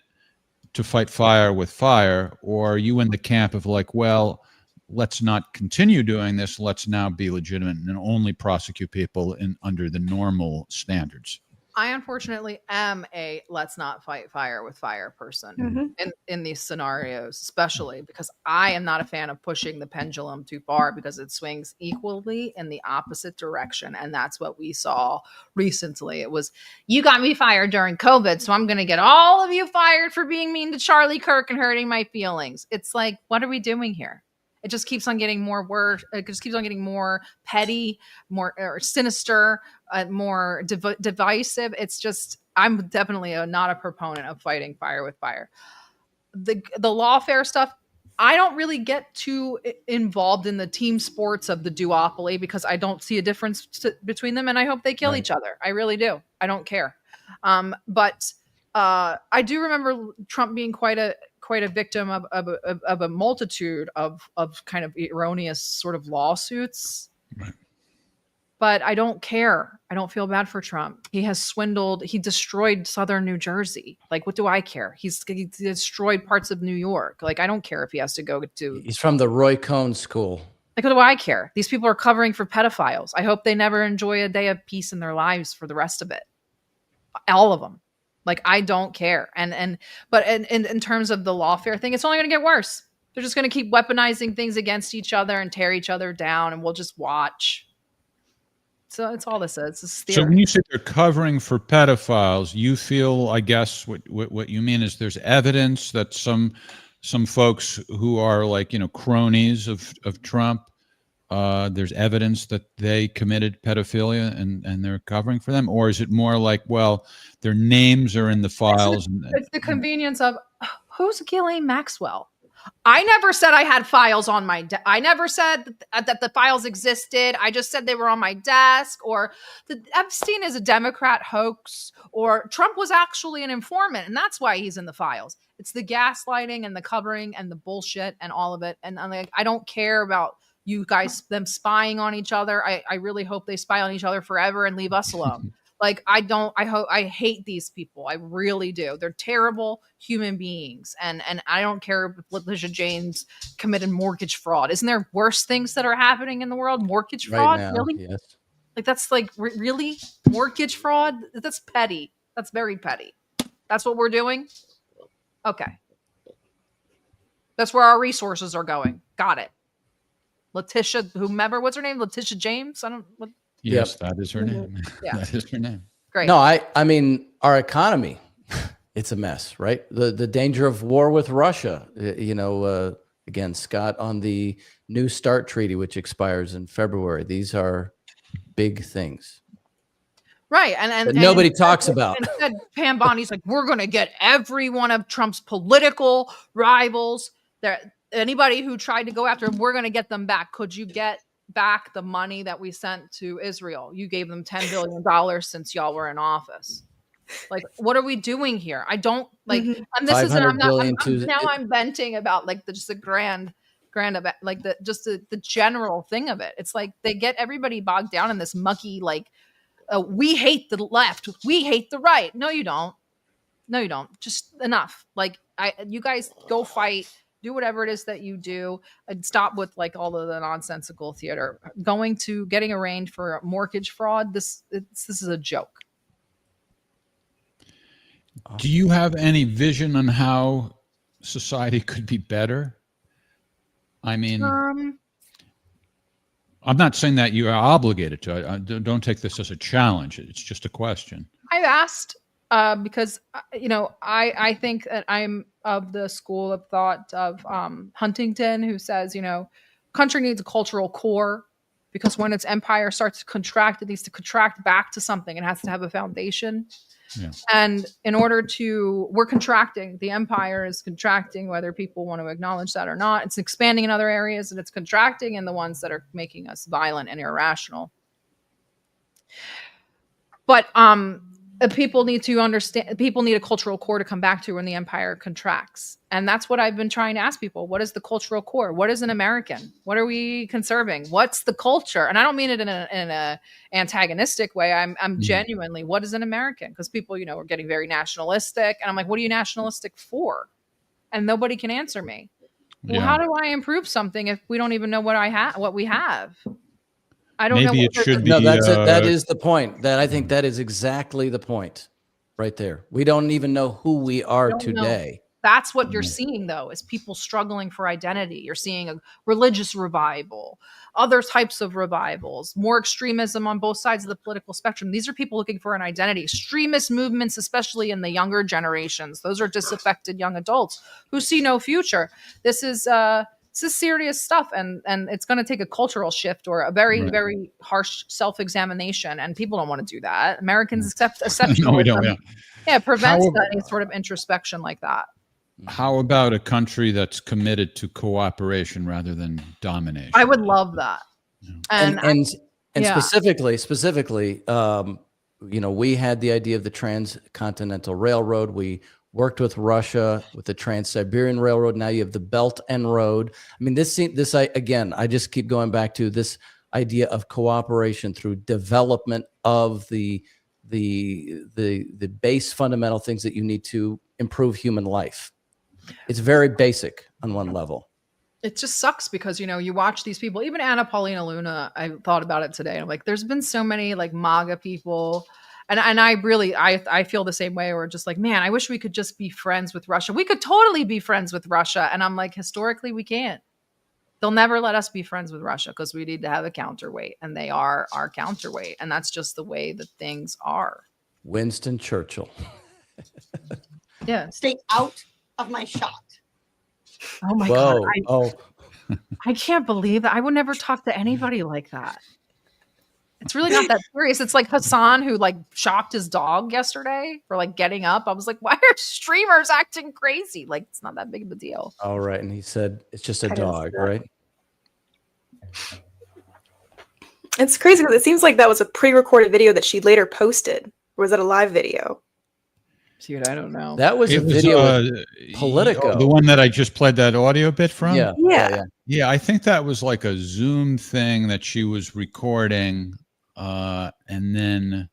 to fight fire with fire, or are you in the camp of well, let's not continue doing this, let's now be legitimate and only prosecute people under the normal standards? I unfortunately am a let's not fight fire with fire person in these scenarios, especially because I am not a fan of pushing the pendulum too far because it swings equally in the opposite direction. And that's what we saw recently. It was, you got me fired during COVID, so I'm going to get all of you fired for being mean to Charlie Kirk and hurting my feelings. It's like, what are we doing here? It just keeps on getting more worse. It just keeps on getting more petty, more sinister, more divisive. It's just, I'm definitely not a proponent of fighting fire with fire. The lawfare stuff, I don't really get too involved in the team sports of the duopoly because I don't see a difference between them, and I hope they kill each other. I really do. I don't care. But I do remember Trump being quite a victim of a multitude of kind of erroneous sort of lawsuits. Right. But I don't care. I don't feel bad for Trump. He has swindled. He destroyed southern New Jersey. Like, what do I care? He destroyed parts of New York. Like, I don't care if he has to go to. He's from the Roy Cohn School. Like, what do I care? These people are covering for pedophiles. I hope they never enjoy a day of peace in their lives for the rest of it. All of them. Like, I don't care. But in terms of the lawfare thing, it's only going to get worse. They're just going to keep weaponizing things against each other and tear each other down, and we'll just watch. So it's all this is. It's So theory. when you say they're covering for pedophiles, you feel, I guess, what you mean is there's evidence that some folks who are like, cronies of Trump, there's evidence that they committed pedophilia and they're covering for them? Or is it more like, well, their names are in the files? It's the convenience of who's Ghislaine Maxwell? I never said I had files on my desk. I never said that the files existed. I just said they were on my desk, or the Epstein is a Democrat hoax, or Trump was actually an informant and that's why he's in the files. It's the gaslighting and the covering and the bullshit and all of it. And I'm like, I don't care about you guys, them spying on each other. I really hope they spy on each other forever and leave us alone. Like, I hate these people. I really do. They're terrible human beings. And I don't care if Letitia James committed mortgage fraud. Isn't there worse things that are happening in the world? Mortgage fraud? Right now, Really? yes. Like, that's like, really? Mortgage fraud? That's petty. That's very petty. That's what we're doing? Okay. That's where our resources are going. Got it. Letitia, whomever, what's her name? Letitia James? Yes, that is her name. Yeah. That is her name. Great. No, I mean, our economy, it's a mess, right? The danger of war with Russia, again, Scott, on the New START treaty, which expires in February. These are big things. Right. And nobody talks about. Instead, Pam Bondi's like, we're going to get every one of Trump's political rivals. Anybody who tried to go after him, we're going to get them back. Could you get back the money that we sent to Israel? You gave them $10 billion since y'all were in office. Like, what are we doing here? I don't like, and this is, I'm venting about like just the grand about like the general thing of it. It's like they get everybody bogged down in this mucky, like, we hate the left, we hate the right. No, you don't. Just enough. Like, you guys go fight. Do whatever it is that you do, and stop with like all of the nonsensical theater. Getting arraigned for mortgage fraud. This is a joke. Do you have any vision on how society could be better? I mean, I'm not saying that you are obligated to. Don't take this as a challenge. It's just a question. I've asked because I think that I'm of the school of thought of Huntington, who says, country needs a cultural core, because when its empire starts to contract, it needs to contract back to something. It has to have a foundation. Yeah. And in order we're contracting, the empire is contracting, whether people want to acknowledge that or not. It's expanding in other areas, and it's contracting in the ones that are making us violent and irrational. But people need to understand, people need a cultural core to come back to when the empire contracts. And that's what I've been trying to ask people. What is the cultural core? What is an American? What are we conserving? What's the culture? And I don't mean it in a antagonistic way. I'm genuinely, what is an American? Because people, are getting very nationalistic. And I'm like, what are you nationalistic for? And nobody can answer me. Yeah. Well, how do I improve something if we don't even know what we have? I don't know. It should be. No, that is the point. That I think that is exactly the point, right there. We don't even know who we are today. That's what you're seeing, though, is people struggling for identity. You're seeing a religious revival, other types of revivals, more extremism on both sides of the political spectrum. These are people looking for an identity. Extremist movements, especially in the younger generations. Those are disaffected young adults who see no future. This is serious stuff, and it's going to take a cultural shift or a very, very harsh self-examination, and people don't want to do that. Americans accept exceptionalism. No, we don't. Yeah, it prevents any sort of introspection like that. How about a country that's committed to cooperation rather than domination? I would love that. And specifically, we had the idea of the Transcontinental Railroad. We worked with Russia with the Trans-Siberian Railroad. Now you have the Belt and Road. I mean, I just keep going back to this idea of cooperation through development of the base fundamental things that you need to improve human life. It's very basic on one level. It just sucks because, you watch these people, even Anna Paulina Luna, I thought about it today. I'm like, there's been so many like MAGA people. And I feel the same way. We're just like, man, I wish we could just be friends with Russia. We could totally be friends with Russia. And I'm like, historically, we can't. They'll never let us be friends with Russia because we need to have a counterweight, and they are our counterweight, and that's just the way that things are. Winston Churchill. Yeah. Stay out of my shot. Oh my Whoa. God. I can't believe that. I would never talk to anybody like that. It's really not that serious. It's like Hassan who like shocked his dog yesterday for like getting up. I was like, why are streamers acting crazy? Like, it's not that big of a deal. All right. And he said, it's just a dog, right? It's crazy because it seems like that was a pre-recorded video that she later posted. Or was that a live video? Dude, I don't know. That was a video with Politico. The one that I just played that audio bit from? Yeah. Yeah, I think that was like a Zoom thing that she was recording, and then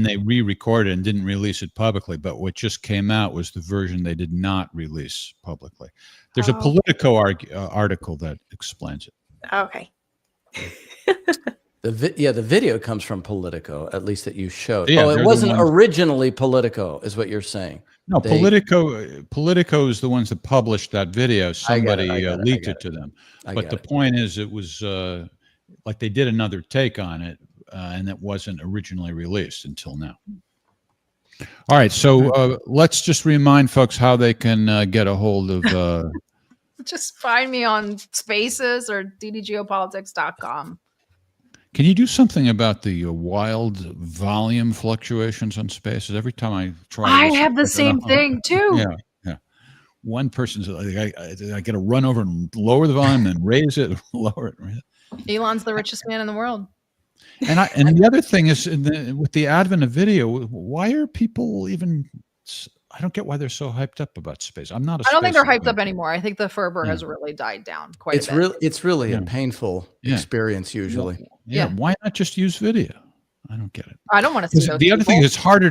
they re-recorded and didn't release it publicly. But what just came out was the version they did not release publicly. There's a Politico article that explains it. Okay. The video comes from Politico, at least that you showed. Yeah, it wasn't originally Politico, is what you're saying. No, Politico is the ones that published that video. Somebody leaked it to them. But the point is, it was like they did another take on it, and it wasn't originally released until now. All right, so let's just remind folks how they can get a hold of. Just find me on Spaces or ddgeopolitics.com. Can you do something about the wild volume fluctuations on Spaces? Every time I try, I have the same thing too. Yeah. One person's like, I got to run over and lower the volume, then raise it, lower it. Raise it. Elon's the richest man in the world. And the other thing is, with the advent of video, why are people even? I don't get why they're so hyped up about space. I don't think they're hyped up anymore. I think the fervor has really died down quite a bit. It's really a painful experience usually. Yeah. Why not just use video? I don't get it. I don't want to see those the other people. thing is it's hard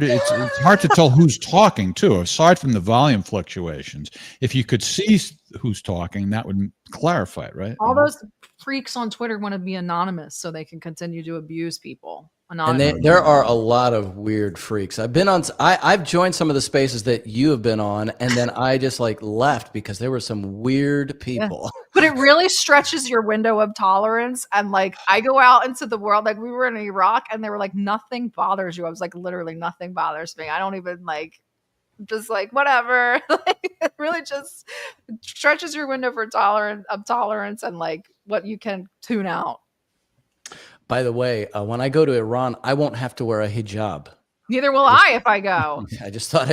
to tell who's talking too. Aside from the volume fluctuations, if you could see who's talking, that would clarify it, right? All those freaks on Twitter want to be anonymous so they can continue to abuse people. And there are a lot of weird freaks. I've joined some of the spaces that you have been on, and then I just like left because there were some weird people. Yeah. But it really stretches your window of tolerance. And like, I go out into the world, like we were in Iraq and they were like, nothing bothers you. I was like, literally nothing bothers me. I don't even like, just like, whatever. Like, it really just stretches your window for tolerance and like what you can tune out. By the way, when I go to Iran, I won't have to wear a hijab. Neither will I if I go. I just thought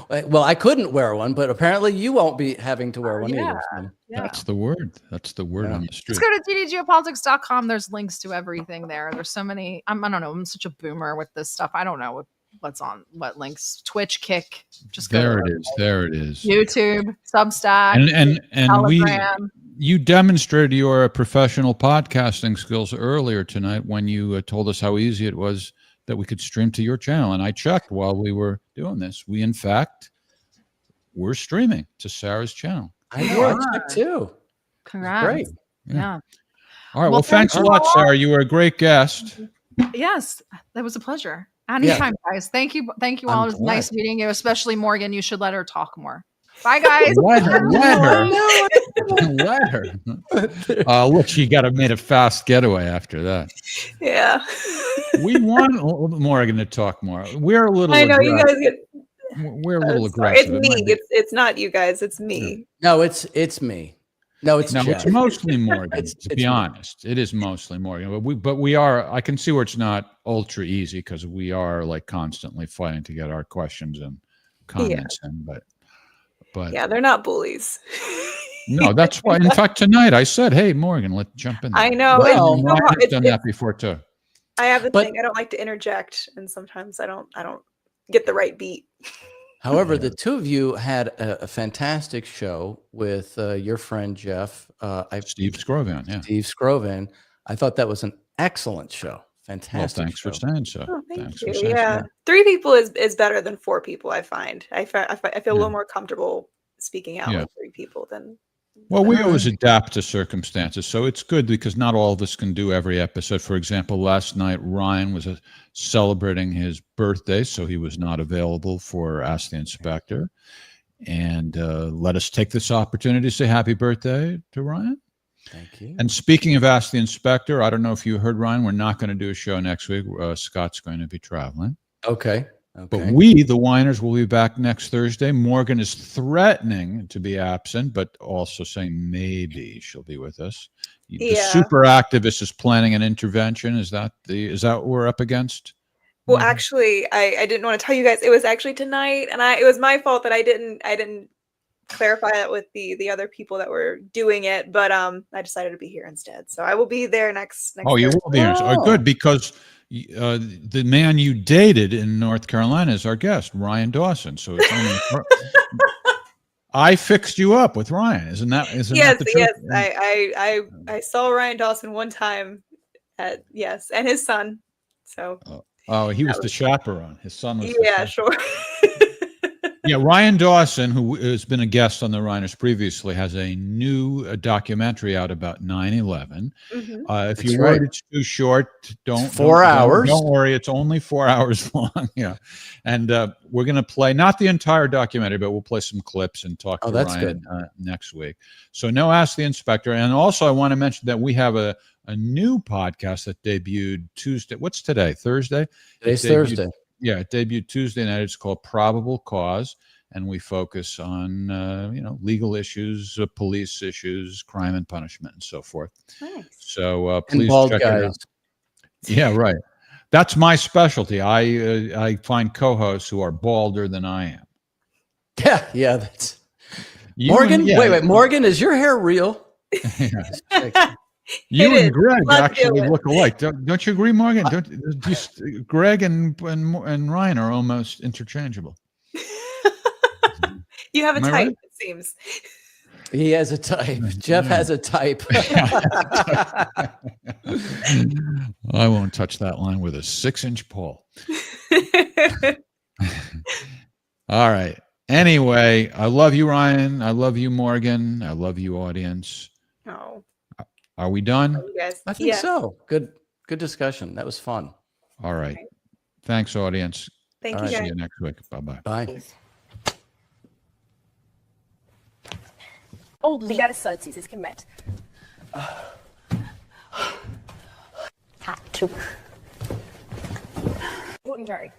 I couldn't wear one, but apparently you won't be having to wear one either. So. Yeah. That's the word. That's the word on the street. Let's go to ddgeopolitics.com. There's links to everything there. There's so many. I don't know. I'm such a boomer with this stuff. I don't know what links. Twitch, Kick. Just go there. There it is. YouTube, Substack, and Telegram. You demonstrated your professional podcasting skills earlier tonight when you told us how easy it was that we could stream to your channel. And I checked while we were doing this. We, in fact, were streaming to Sarah's channel. I know. I checked too. Congrats. Great. Yeah. All right. Well, thanks a lot, Sarah. You were a great guest. Yes, that was a pleasure. Anytime, guys. Thank you. Thank you all. It was nice meeting you, especially Morgan. You should let her talk more. Bye, guys. Let her. Look, she made a fast getaway after that. Yeah. We want Morgan to talk more. We're a little. I know you guys get. We're a little aggressive. It's me. It's not you guys. It's me. No, it's me. No, it's Jeff. It's mostly Morgan. to be honest, it is mostly Morgan. But we are. I can see where it's not ultra easy because we are like constantly fighting to get our questions and comments in. But yeah, they're not bullies. No, that's why. In fact, tonight I said, "Hey, Morgan, let's jump in." I know. Well, I've done that before too. I have the thing. I don't like to interject, and sometimes I don't get the right beat. However, the two of you had a fantastic show with your friend Jeff. Steve Scrovan. Yeah, Steve Scrovan. I thought that was an excellent show. Fantastic. Well, thanks for saying so. Oh, thank you. Yeah, 3 people is better than 4 people. I find. I feel a little more comfortable speaking out with 3 people than. Well, we always adapt to circumstances, so it's good because not all of us can do every episode. For example, last night Ryan was celebrating his birthday, so he was not available for Ask the Inspector. And let us take this opportunity to say happy birthday to Ryan. Thank you. And speaking of Ask the Inspector, I don't know if you heard, Ryan, we're not going to do a show next week. Scott's going to be traveling. Okay. But we, the Whiners, will be back next Thursday. Morgan is threatening to be absent, but also saying maybe she'll be with us. The super activist is planning an intervention. Is that what we're up against? Well, actually, I didn't want to tell you guys. It was actually tonight, and it was my fault that I didn't clarify that with the other people that were doing it. But I decided to be here instead, so I will be there next. Oh, you will be here. Oh, good, because the man you dated in North Carolina is our guest, Ryan Dawson. So it's only I fixed you up with Ryan. Isn't that the truth? Yes. I saw Ryan Dawson one time and his son. So. Oh, he was the chaperone. His son was. Yeah, sure. Yeah, Ryan Dawson, who has been a guest on the Rhiners previously, has a new documentary out about 9/11. If you worried it's too short, don't. 4 hours. Don't worry, it's only 4 hours long. Yeah, and we're going to play not the entire documentary, but we'll play some clips and talk to Ryan next week. So no Ask the Inspector, and also I want to mention that we have a new podcast that debuted Tuesday. What's today? Thursday? Today's Thursday. Yeah, it debuted Tuesday night. It's called Probable Cause, and we focus on legal issues, police issues, crime and punishment, and so forth. Nice. So please check it out. Yeah, right. That's my specialty. I find co-hosts who are balder than I am. Yeah. That's Morgan. Wait. Morgan, is your hair real? You and Greg actually look alike. Don't you agree, Morgan? Greg and Ryan are almost interchangeable. You have a type, right? it seems. He has a type. Jeff has a type. I won't touch that line with a 6-inch pole. All right. Anyway, I love you, Ryan. I love you, Morgan. I love you, audience. Oh. Are we done? I think so. Good discussion. That was fun. All right. Thanks, audience. Thank you, guys. See you next week. Bye-bye. Bye. Obrigada, Santos. Vocês que metem. Rato. Guten Tag.